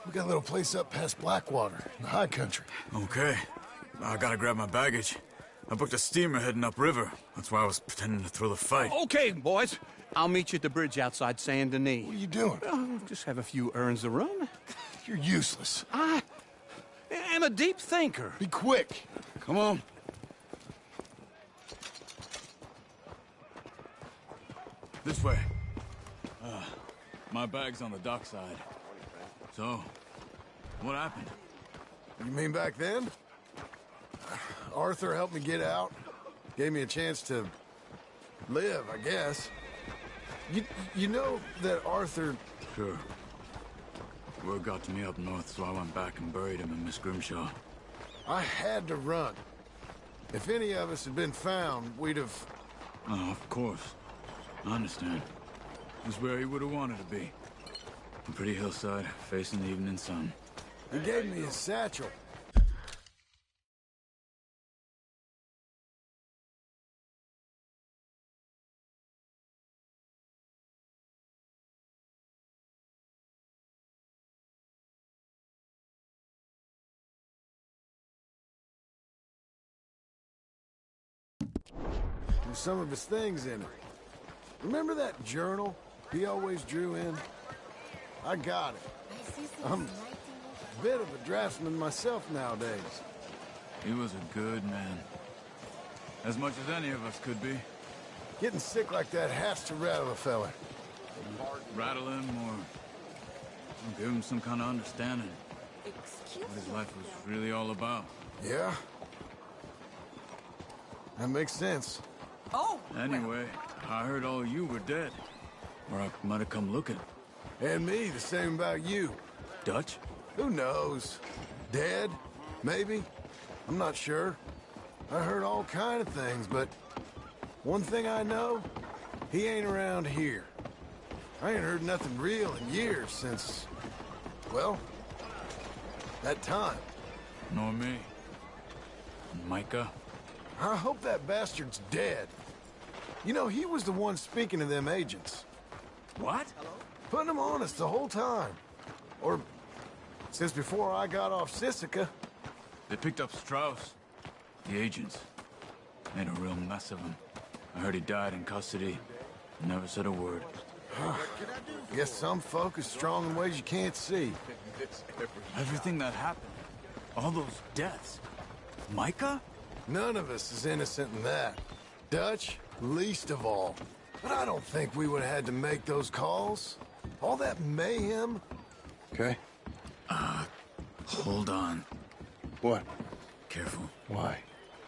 We got a little place up past Blackwater, in the high country. Okay. I gotta grab my baggage. I booked a steamer heading upriver. That's why I was pretending to throw the fight. Okay, boys. I'll meet you at the bridge outside Saint Denis. What are you doing? Oh, just have a few errands to run. You're useless. I am a deep thinker. Be quick. Come on. This way. My bag's on the dockside. So, what happened? You mean back then? Arthur helped me get out. Gave me a chance to live, I guess. You know that Arthur... Sure. Word got to me up north, so I went back and buried him in Miss Grimshaw. I had to run. If any of us had been found, we'd have... Oh, of course. I understand. He's where he would have wanted to be. A pretty hillside, facing the evening sun. He gave me his satchel. There's some of his things in it. Remember that journal he always drew in? I got it. I'm a bit of a draftsman myself nowadays. He was a good man. As much as any of us could be. Getting sick like that has to rattle a fella. Rattle him or give him some kind of understanding. What his life was really all about. Yeah? That makes sense. Oh! Anyway, I heard all you were dead. Or I might have come looking. And me, the same about you. Dutch? Who knows? Dead? Maybe? I'm not sure. I heard all kind of things, but one thing I know, he ain't around here. I ain't heard nothing real in years since, well, that time. Nor me. And Micah? I hope that bastard's dead. You know, he was the one speaking to them agents. What? Putting them on us the whole time. Or since before I got off Sisika. They picked up Strauss. The agents. Made a real mess of him. I heard he died in custody. Never said a word. Guess some folk is strong in ways you can't see. Everything that happened. All those deaths. Micah? None of us is innocent in that. Dutch, least of all. But I don't think we would have had to make those calls. All that mayhem, Okay? Hold on. What? Careful. Why?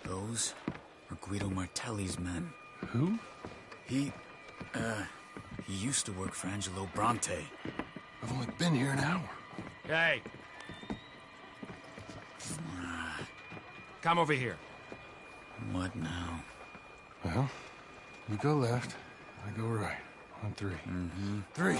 Those are Guido Martelli's men. Who? He used to work for Angelo Bronte. I've only been here an hour. Hey! Come over here. What now? Well, you go left, I go right. On 3. Mm-hmm. 3.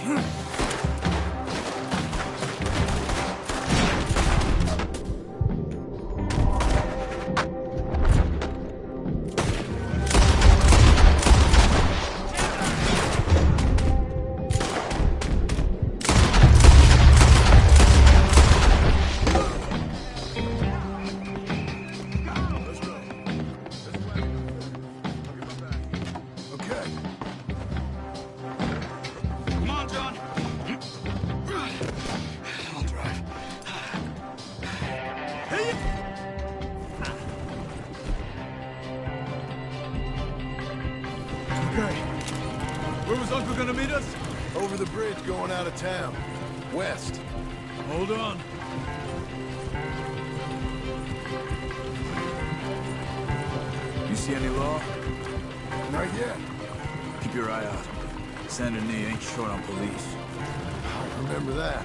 Over the bridge going out of town. West. Hold on. You see any law? Not yet. Keep your eye out. Saint Denis ain't short on police. I remember that.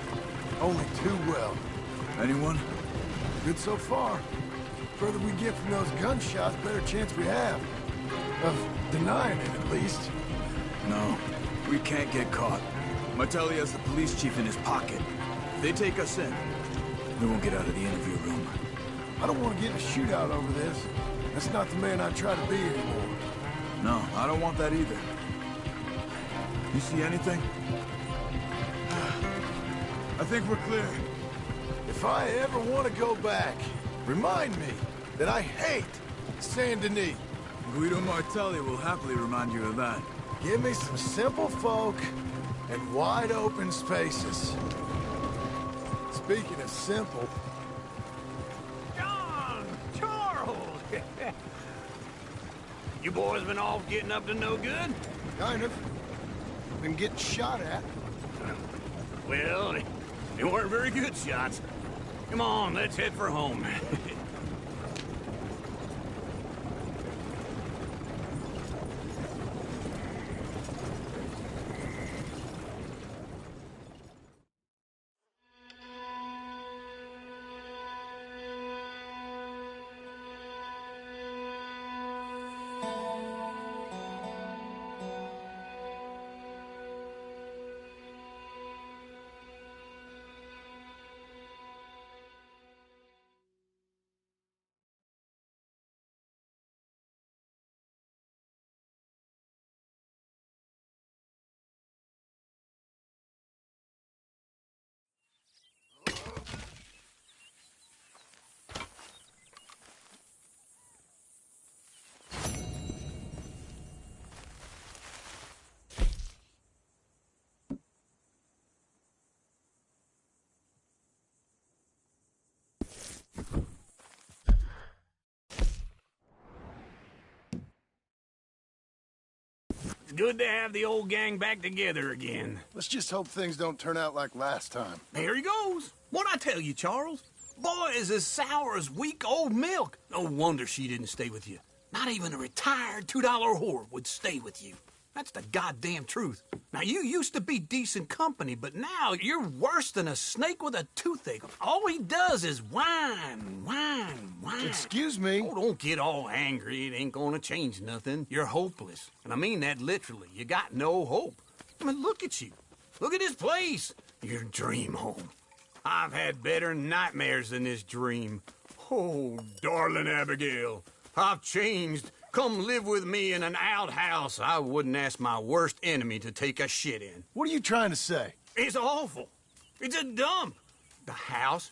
Only too well. Anyone? Good so far. Further we get from those gunshots, better chance we have. Of denying it, at least. No. We can't get caught. Martelli has the police chief in his pocket. If they take us in, we won't get out of the interview room. I don't want to get in a shootout over this. That's not the man I try to be anymore. No, I don't want that either. You see anything? I think we're clear. If I ever want to go back, remind me that I hate Saint Denis. Guido Martelli will happily remind you of that. Give me some simple folk and wide open spaces. Speaking of simple... John! Charles! You boys been off getting up to no good? Kind of. Been getting shot at. Well, they weren't very good shots. Come on, let's head for home. It's good to have the old gang back together again. Let's just hope things don't turn out like last time. There he goes. What'd I tell you, Charles? Boy is as sour as weak old milk. No wonder she didn't stay with you. Not even a retired $2 whore would stay with you. That's the goddamn truth. Now, you used to be decent company, but now you're worse than a snake with a toothache. All he does is whine, whine, whine. Excuse me? Oh, don't get all angry. It ain't gonna change nothing. You're hopeless. And I mean that literally. You got no hope. I mean, look at you. Look at this place. Your dream home. I've had better nightmares than this dream. Oh, darling Abigail, I've changed. Come live with me in an outhouse I wouldn't ask my worst enemy to take a shit in. What are you trying to say? It's awful. It's a dump. The house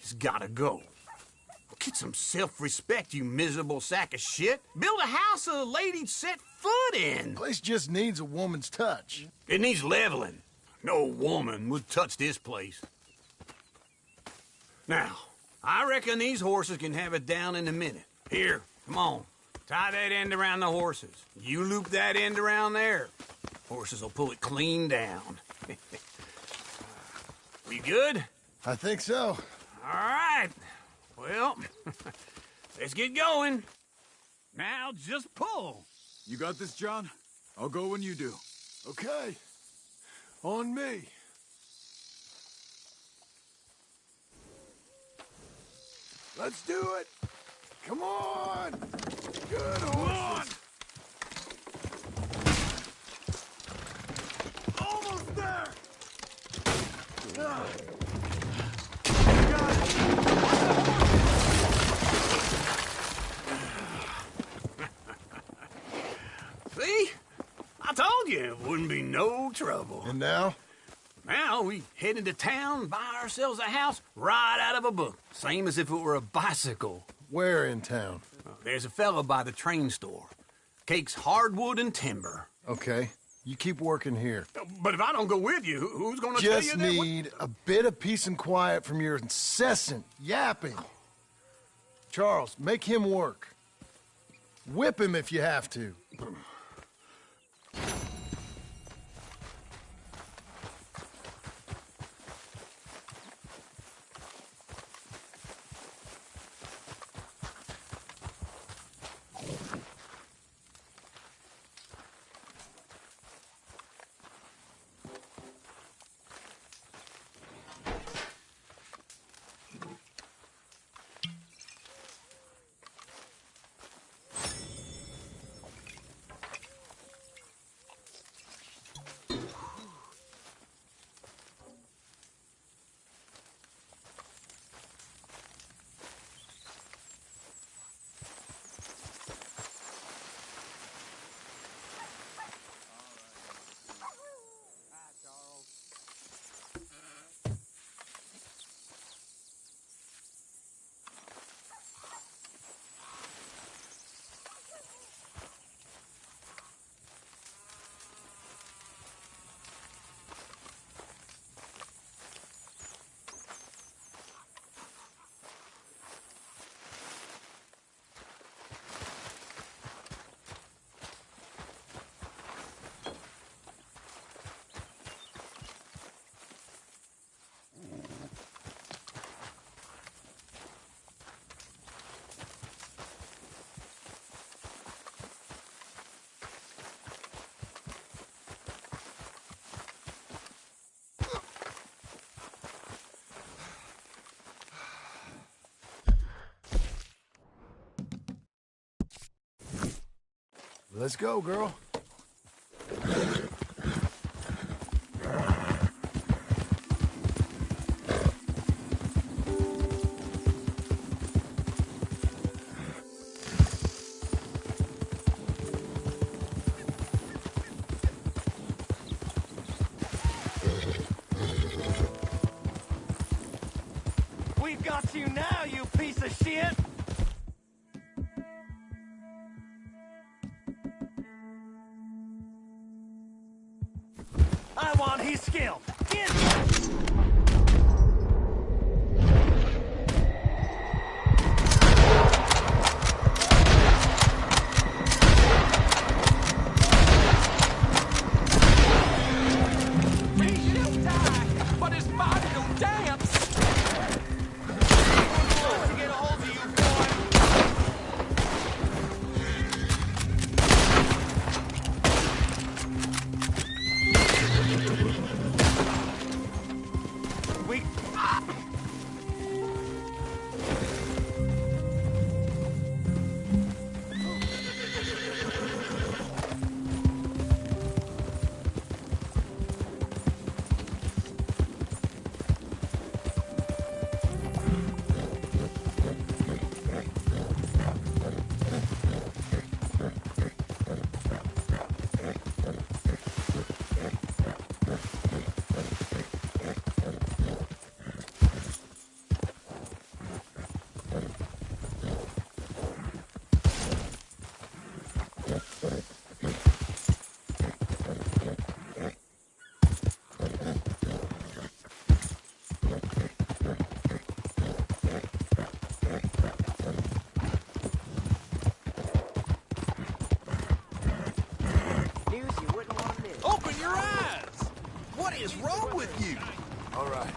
has gotta go. Get some self-respect, you miserable sack of shit. Build a house a lady'd set foot in. The place just needs a woman's touch. It needs leveling. No woman would touch this place. Now, I reckon these horses can have it down in a minute. Here, come on. Tie that end around the horses. You loop that end around there. Horses will pull it clean down. You good? I think so. All right. Well, let's get going. Now just pull. You got this, John? I'll go when you do. Okay. On me. Let's do it. Come on. Good horses. Almost there. See? I told you it wouldn't be no trouble. And now? Now we head into town, buy ourselves a house right out of a book. Same as if it were a bicycle. Where in town? There's a fellow by the train store. Cakes hardwood and timber. Okay. You keep working here. But if I don't go with you, who's gonna tell you Just that? need a bit of peace and quiet from your incessant yapping. Charles, make him work. Whip him if you have to. Let's go, girl. We've got you now, you piece of shit! I want his skill. Get He'll die, but his body don't dance. To get a hold of you, Open your eyes! What is wrong with you? All right.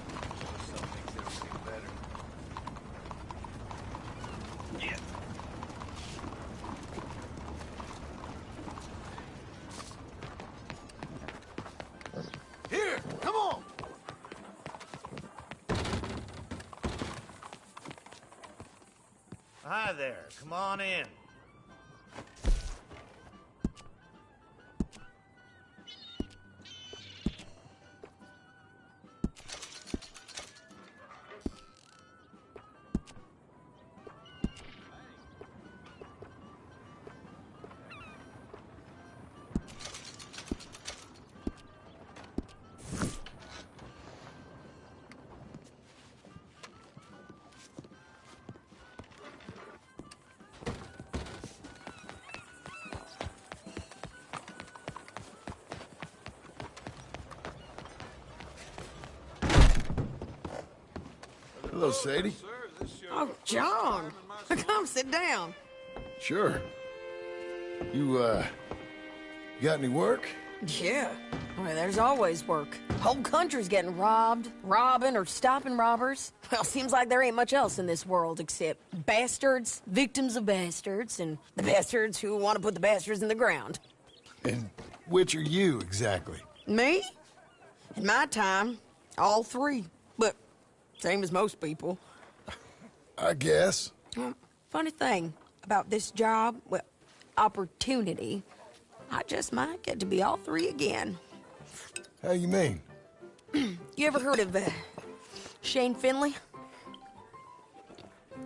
Hi there. Come on in. Hello, Sadie. Oh, John. Come sit down. Sure. You got any work? Yeah. Well, there's always work. Whole country's getting robbed, robbing, or stopping robbers. Well, seems like there ain't much else in this world except bastards, victims of bastards, and the bastards who want to put the bastards in the ground. And which are you, exactly? Me? In my time, all three. But same as most people. I guess. Well, funny thing about this job, well, opportunity, I just might get to be all three again. How you mean? You ever heard of Shane Finley?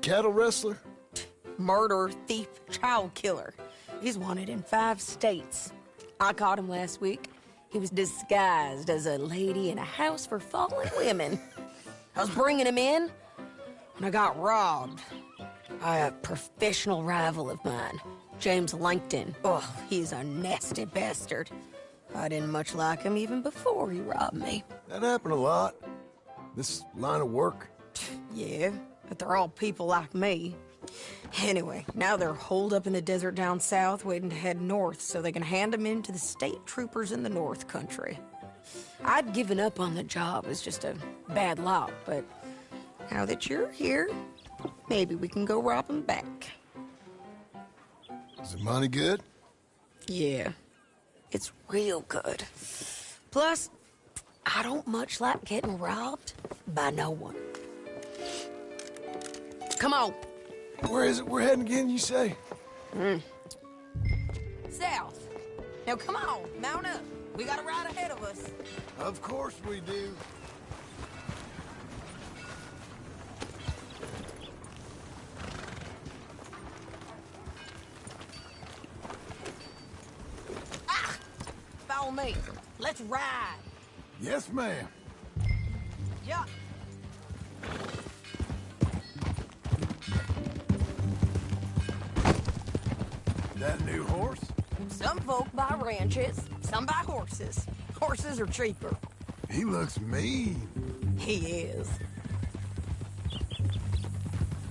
Cattle wrestler? Murderer, thief, child killer. He's wanted in 5 states. I caught him last week. He was disguised as a lady in a house for fallen women. I was bringing him in when I got robbed by a professional rival of mine, James Langton. Oh, he's a nasty bastard. I didn't much like him even before he robbed me. That happened a lot. This line of work. Yeah, but they're all people like me. Anyway, now they're holed up in the desert down south, waiting to head north so they can hand them in to the state troopers in the north country. I'd given up on the job as just a bad lot, but now that you're here, maybe we can go rob them back. Is the money good? Yeah, it's real good. Plus, I don't much like getting robbed by no one. Come on. Where is it we're heading again, you say? South. Now come on, mount up. We got a ride ahead of us. Of course we do. Follow me. Let's ride. Yes, ma'am. Yeah. That new horse? Some folk buy ranches, some buy horses. Horses are cheaper. He looks mean. He is.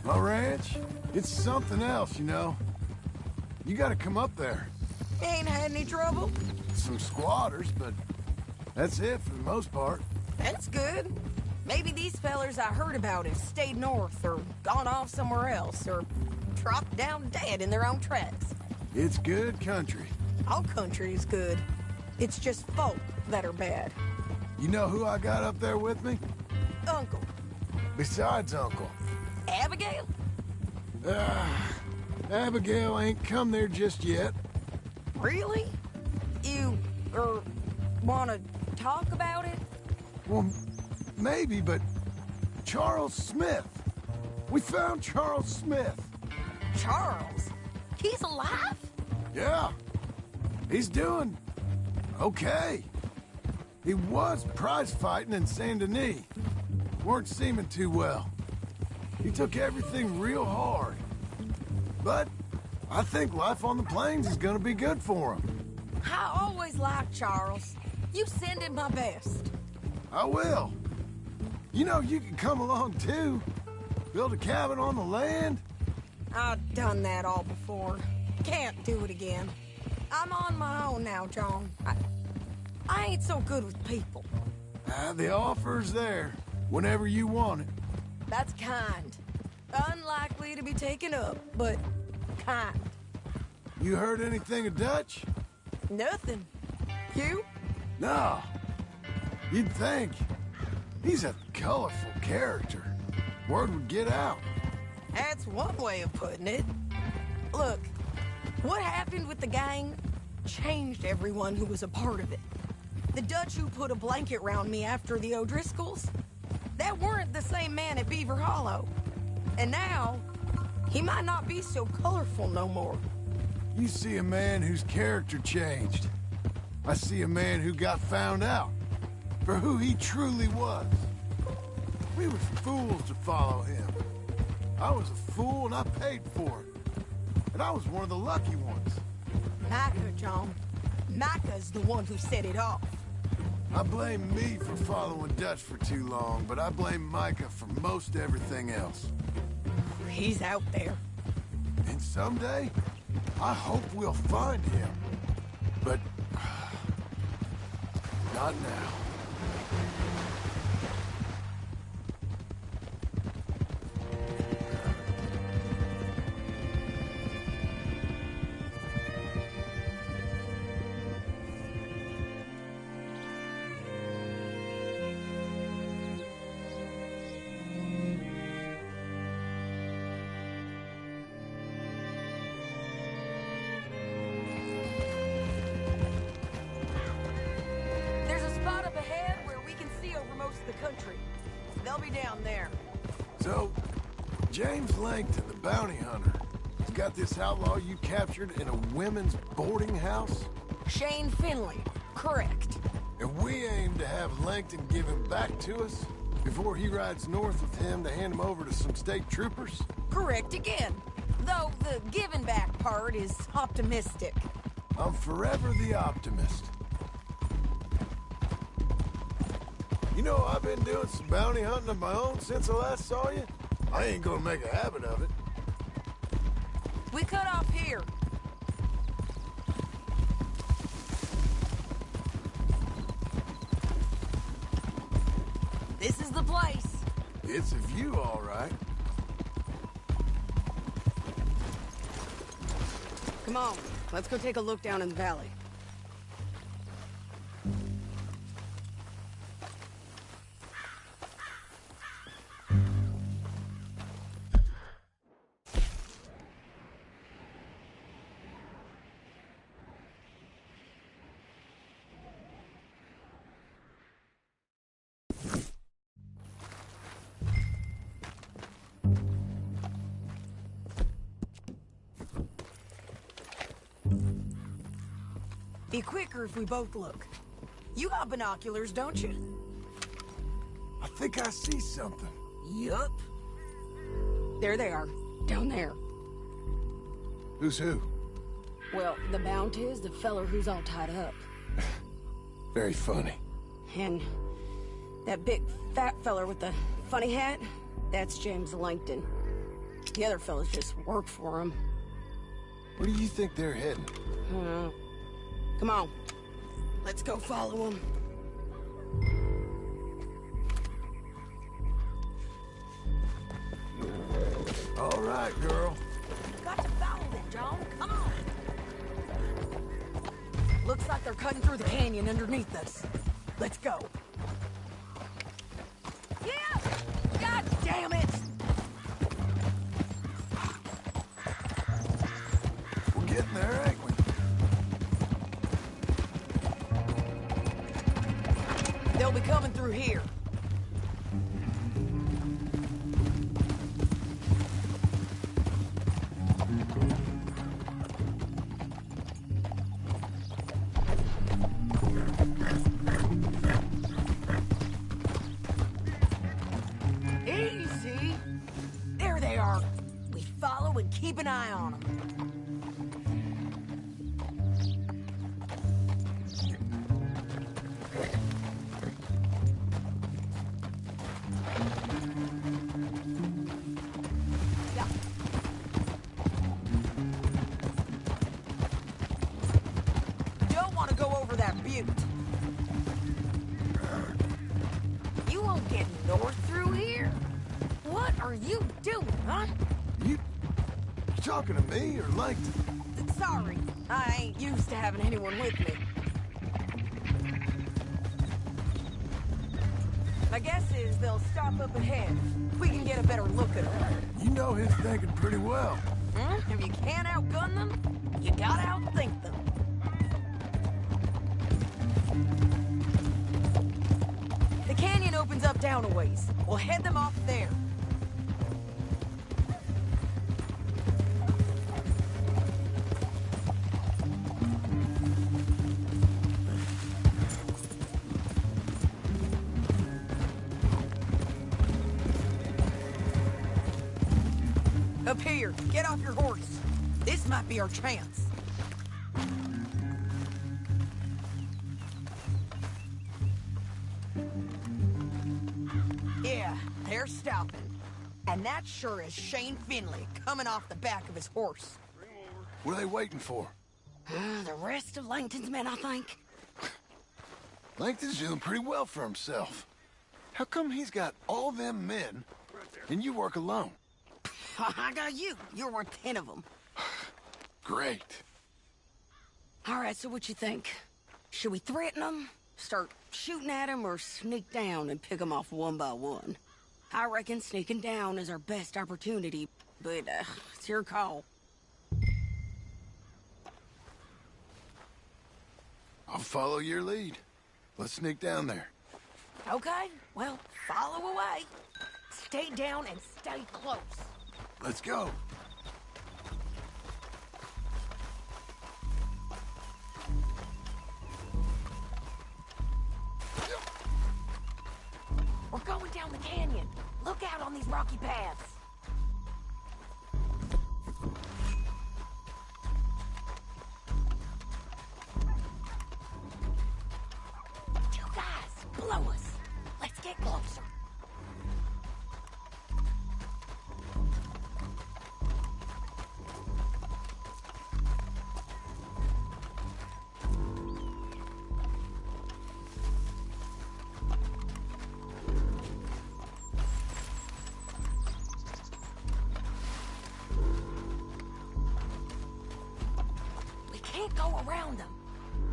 My ranch, it's something else, you know. You gotta come up there. Ain't had any trouble? Some squatters, but that's it for the most part. That's good. Maybe these fellers I heard about have stayed north or gone off somewhere else or dropped down dead in their own tracks. It's good country. All country is good. It's just folk that are bad. You know who I got up there with me? Uncle. Besides Uncle. Abigail? Abigail ain't come there just yet. Really? You, wanna talk about it? Well, maybe, but Charles Smith. We found Charles Smith. Charles? He's alive? Yeah. He's doing okay. He was prize fighting in Saint Denis. Weren't seeming too well. He took everything real hard. But I think life on the plains is gonna be good for him. I always liked Charles. You send him my best. I will. You know, you can come along too. Build a cabin on the land. I've done that all before. Can't do it again. I'm on my own now, John. I ain't so good with people. The offer's there, whenever you want it. That's kind. Unlikely to be taken up, but kind. You heard anything of Dutch? Nothing. You? No. You'd think. He's a colorful character. Word would get out. That's one way of putting it. Look, what happened with the gang changed everyone who was a part of it. The Dutch who put a blanket round me after the O'Driscolls, that weren't the same man at Beaver Hollow. And now, he might not be so colorful no more. You see a man whose character changed. I see a man who got found out for who he truly was. We were fools to follow him. I was a fool and I paid for it. And I was one of the lucky ones. Micah, John. Micah's the one who set it off. I blame me for following Dutch for too long, but I blame Micah for most everything else. He's out there. And someday, I hope we'll find him. But... not now. So, James Langton, the bounty hunter, has got this outlaw you captured in a women's boarding house? Shane Finley, correct. And we aim to have Langton give him back to us before he rides north with him to hand him over to some state troopers? Correct again. Though the giving back part is optimistic. I'm forever the optimist. You know, I've been doing some bounty hunting of my own since I last saw you. I ain't gonna make a habit of it. We cut off here. This is the place. It's a view, all right. Come on, let's go take a look down in the valley. Be quicker if we both look. You got binoculars, don't you? I think I see something. Yup. There they are, down there. Who's who? Well, the bounty is the feller who's all tied up. Very funny. And that big fat feller with the funny hat, that's James Langton. The other fellas just work for him. Where do you think they're heading? Come on. Let's go follow him. All right, girl. Got to follow them, John. Come on. Looks like they're cutting through the canyon underneath us. Let's go. Yeah! God damn it! We're getting there, ain't we? They'll be coming through here. Easy. There they are. We follow and keep an eye on them. Don't want to go over that butte. You won't get north through here? What are you doing, huh? You talking to me or Langton? Sorry, I ain't used to having anyone with me. My guess is they'll stop up ahead. We can get a better look at them. You know his thinking pretty well. If you can't outgun them, you gotta outthink them. The canyon opens up down a ways. We'll head them off there. Up here, get off your horse. This might be our chance. Yeah, they're stopping. And that sure is Shane Finley coming off the back of his horse. What are they waiting for? The rest of Langton's men, I think. Langton's doing pretty well for himself. How come he's got all them men, and you work alone? I got you. You're worth 10 of them. Great. All right, so what you think? Should we threaten them, start shooting at them, or sneak down and pick them off one by one? I reckon sneaking down is our best opportunity, but it's your call. I'll follow your lead. Let's sneak down there. Okay, well, follow away. Stay down and stay close. Let's go. We're going down the canyon. Look out on these rocky paths. You guys, blow us. Let's get closer. Go around them.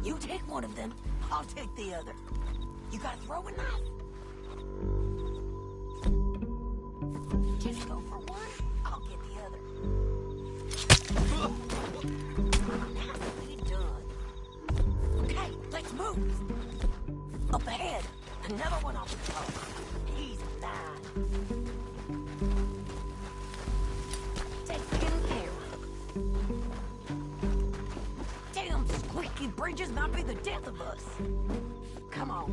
You take one of them, I'll take the other. You got a throwing knife? Just go for one, I'll get the other. Nicely done. Okay, let's move. Up ahead, another one off the top. He's mine. Taken care of. Squeaky bridges might be the death of us. Come on.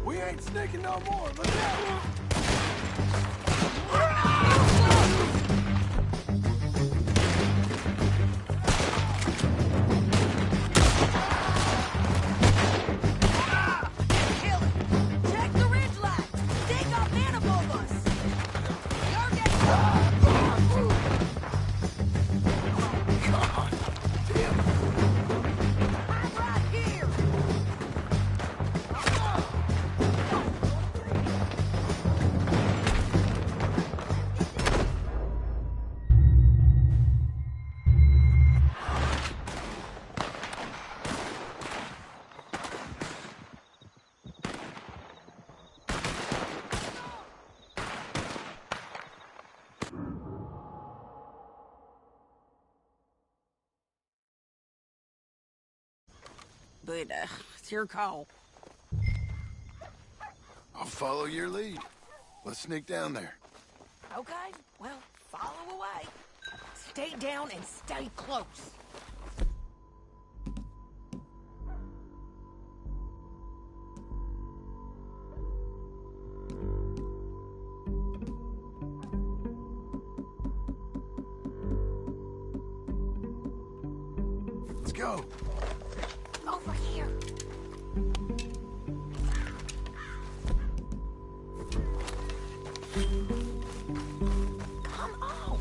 We ain't sneaking no more. Look out! But it's your call. I'll follow your lead. Let's sneak down there. Okay, well, follow away. Stay down and stay close. Let's go. Over here. Come on.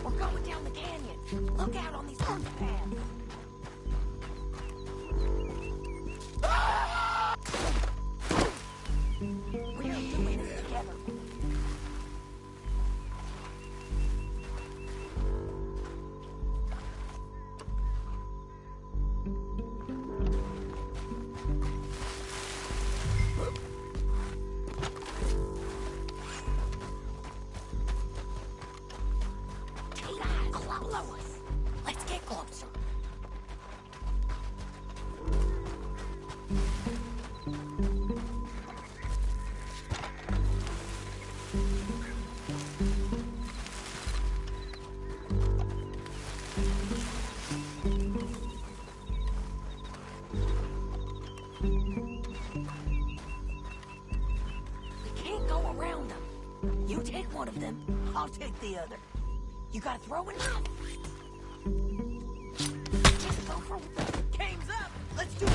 We're going down the canyon. Look out on these horse paths. We're doing this together. below us. Let's get closer. One of them, I'll take the other. You gotta throw it out. Just go for it. Game's up. Let's do it.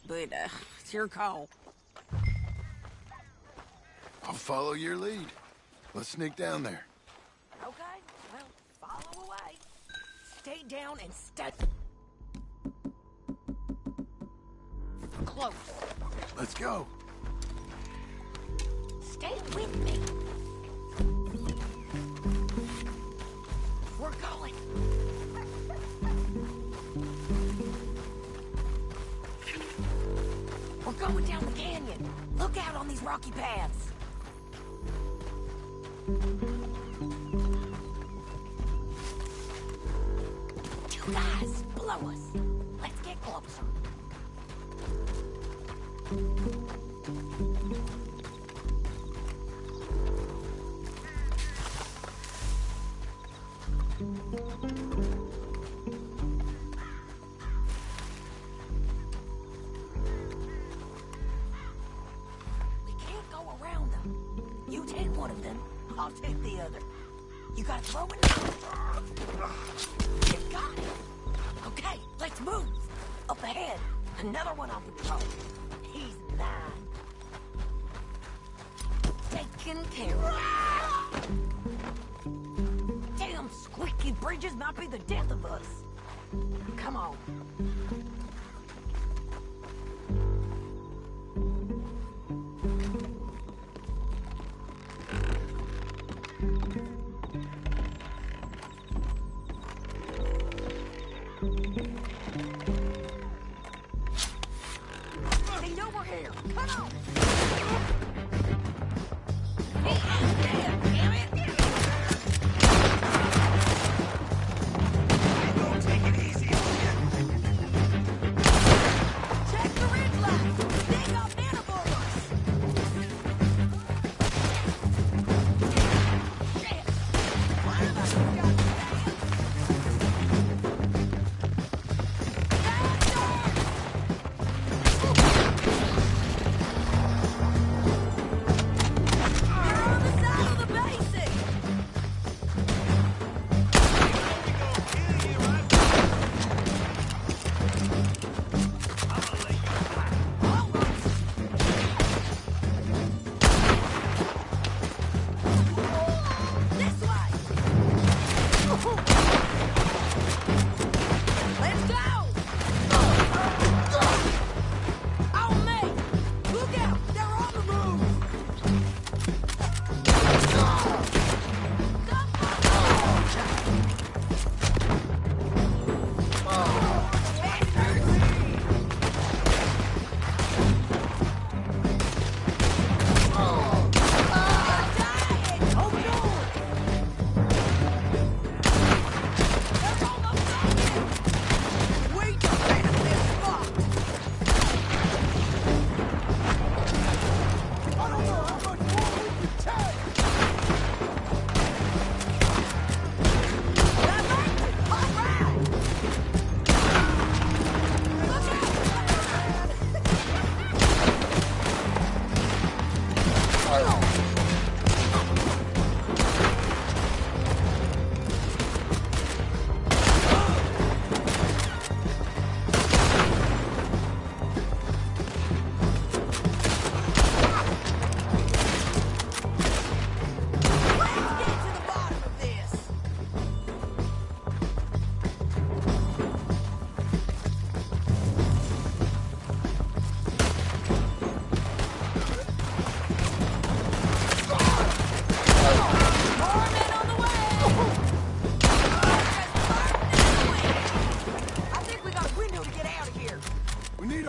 But, it's your call. I'll follow your lead. Let's sneak down there. Okay, well, follow away. Stay down and stay close. Let's go. Stay with me. We're going. We're going down the canyon. Look out on these rocky paths. Two guys below us. Let's get closer. I'll take the other. You gotta throw it out. You got it. Okay, let's move. Up ahead, another one on patrol. He's mine. Taken care of. Damn squeaky bridges might be the death of us. Come on.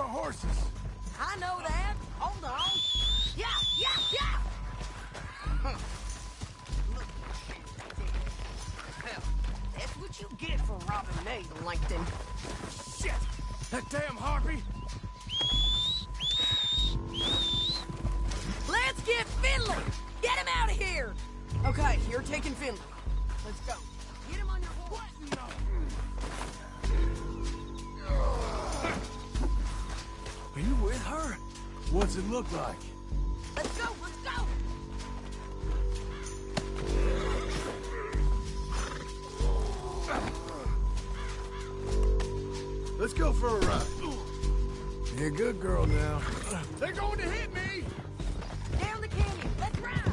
our horses. I know that. Hold on. Yeah, yeah, yeah! Look, hell, that's what you get for robbing me, Langton. Shit! That damn harpy! Let's get Finley! Get him out of here! Okay, you're taking Finley. Let's go. Get him on your horse. Are you with her? What's it look like? Let's go, let's go! Let's go for a ride. You're a good girl now. They're going to hit me! Down the canyon, let's ride!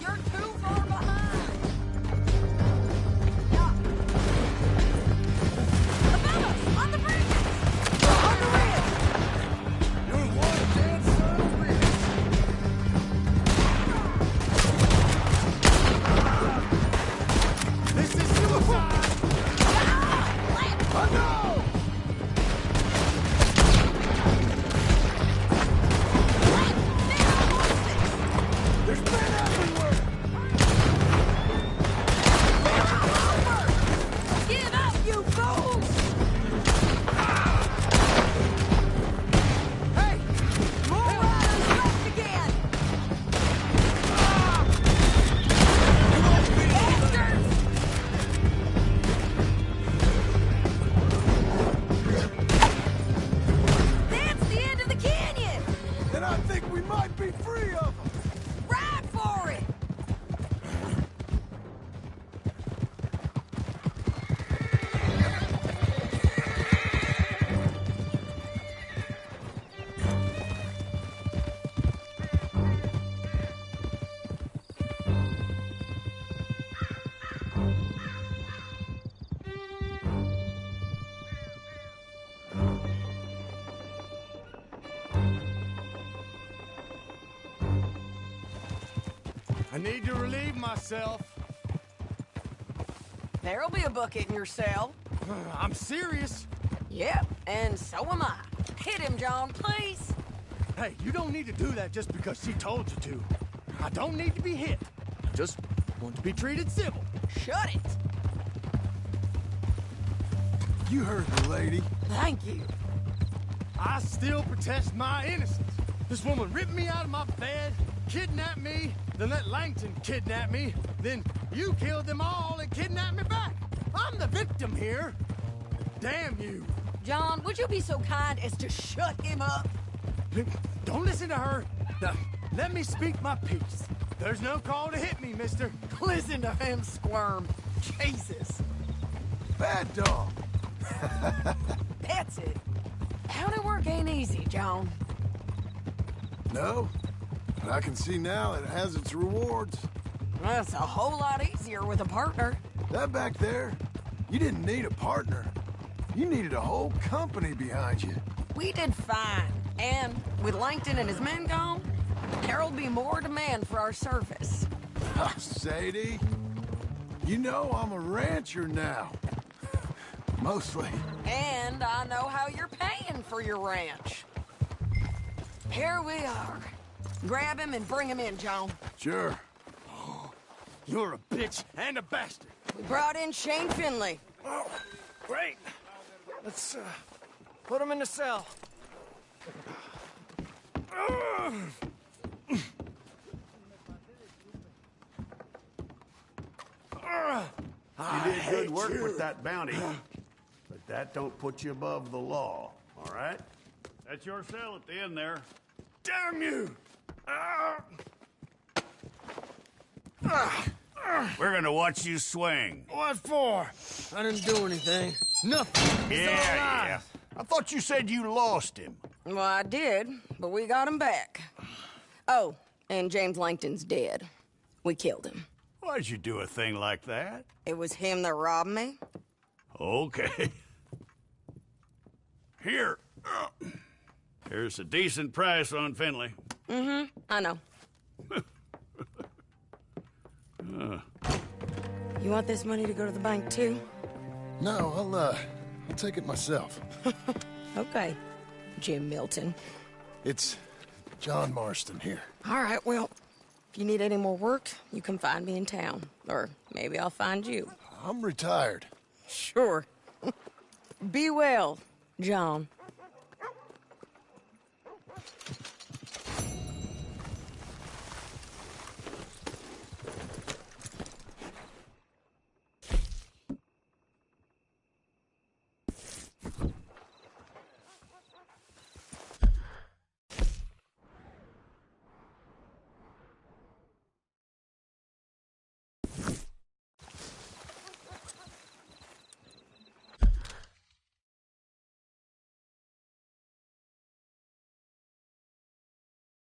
You're too far behind! Yeah. Above us, on the bridges! On the ridge! You're one dead son of a bitch. This is suicide! I know! There's men everywhere! Give up, you fools! Hey! More riders left again! Bastards! That's the end of the canyon! And I think we might be free of them! Ride for it! I need to relieve myself. There'll be a bucket in your cell. I'm serious. Yep, and so am I. Hit him, John, please. Hey, you don't need to do that just because she told you to. I don't need to be hit. I just want to be treated civil. Shut it. You heard the lady. Thank you. I still protest my innocence. This woman ripped me out of my bed, kidnapped me, then let Langton kidnap me, then you killed them all and kidnapped me back. I'm the victim here. Damn you. John, would you be so kind as to shut him up? Don't listen to her. Now, let me speak my piece. There's no call to hit me, mister. Listen to him squirm. Jesus. Bad dog. That's it. County work ain't easy, John. No, but I can see now it has its rewards. That's a whole lot easier with a partner. That back there, you didn't need a partner. You needed a whole company behind you. We did fine. And with Langton and his men gone, there'll be more demand for our service. Sadie, you know I'm a rancher now. Mostly. And I know how you're paying for your ranch. Here we are. Grab him and bring him in, John. Sure. You're a bitch and a bastard. We brought in Shane Finley. Oh, great. Let's, put him in the cell. You did good work with that bounty, but that don't put you above the law, all right? That's your cell at the end there. Damn you! We're gonna watch you swing. What for? I didn't do anything. Nothing. He's all alive. I thought you said you lost him. Well, I did, but we got him back. Oh, and James Langton's dead. We killed him. Why'd you do a thing like that? It was him that robbed me. Okay. Here. Here's a decent price on Finley. Mm-hmm, I know. You want this money to go to the bank, too? No, I'll take it myself. Okay. Jim Milton. It's John Marston here. All right, well, if you need any more work, you can find me in town. Or maybe I'll find you. I'm retired. Sure. Be well, John.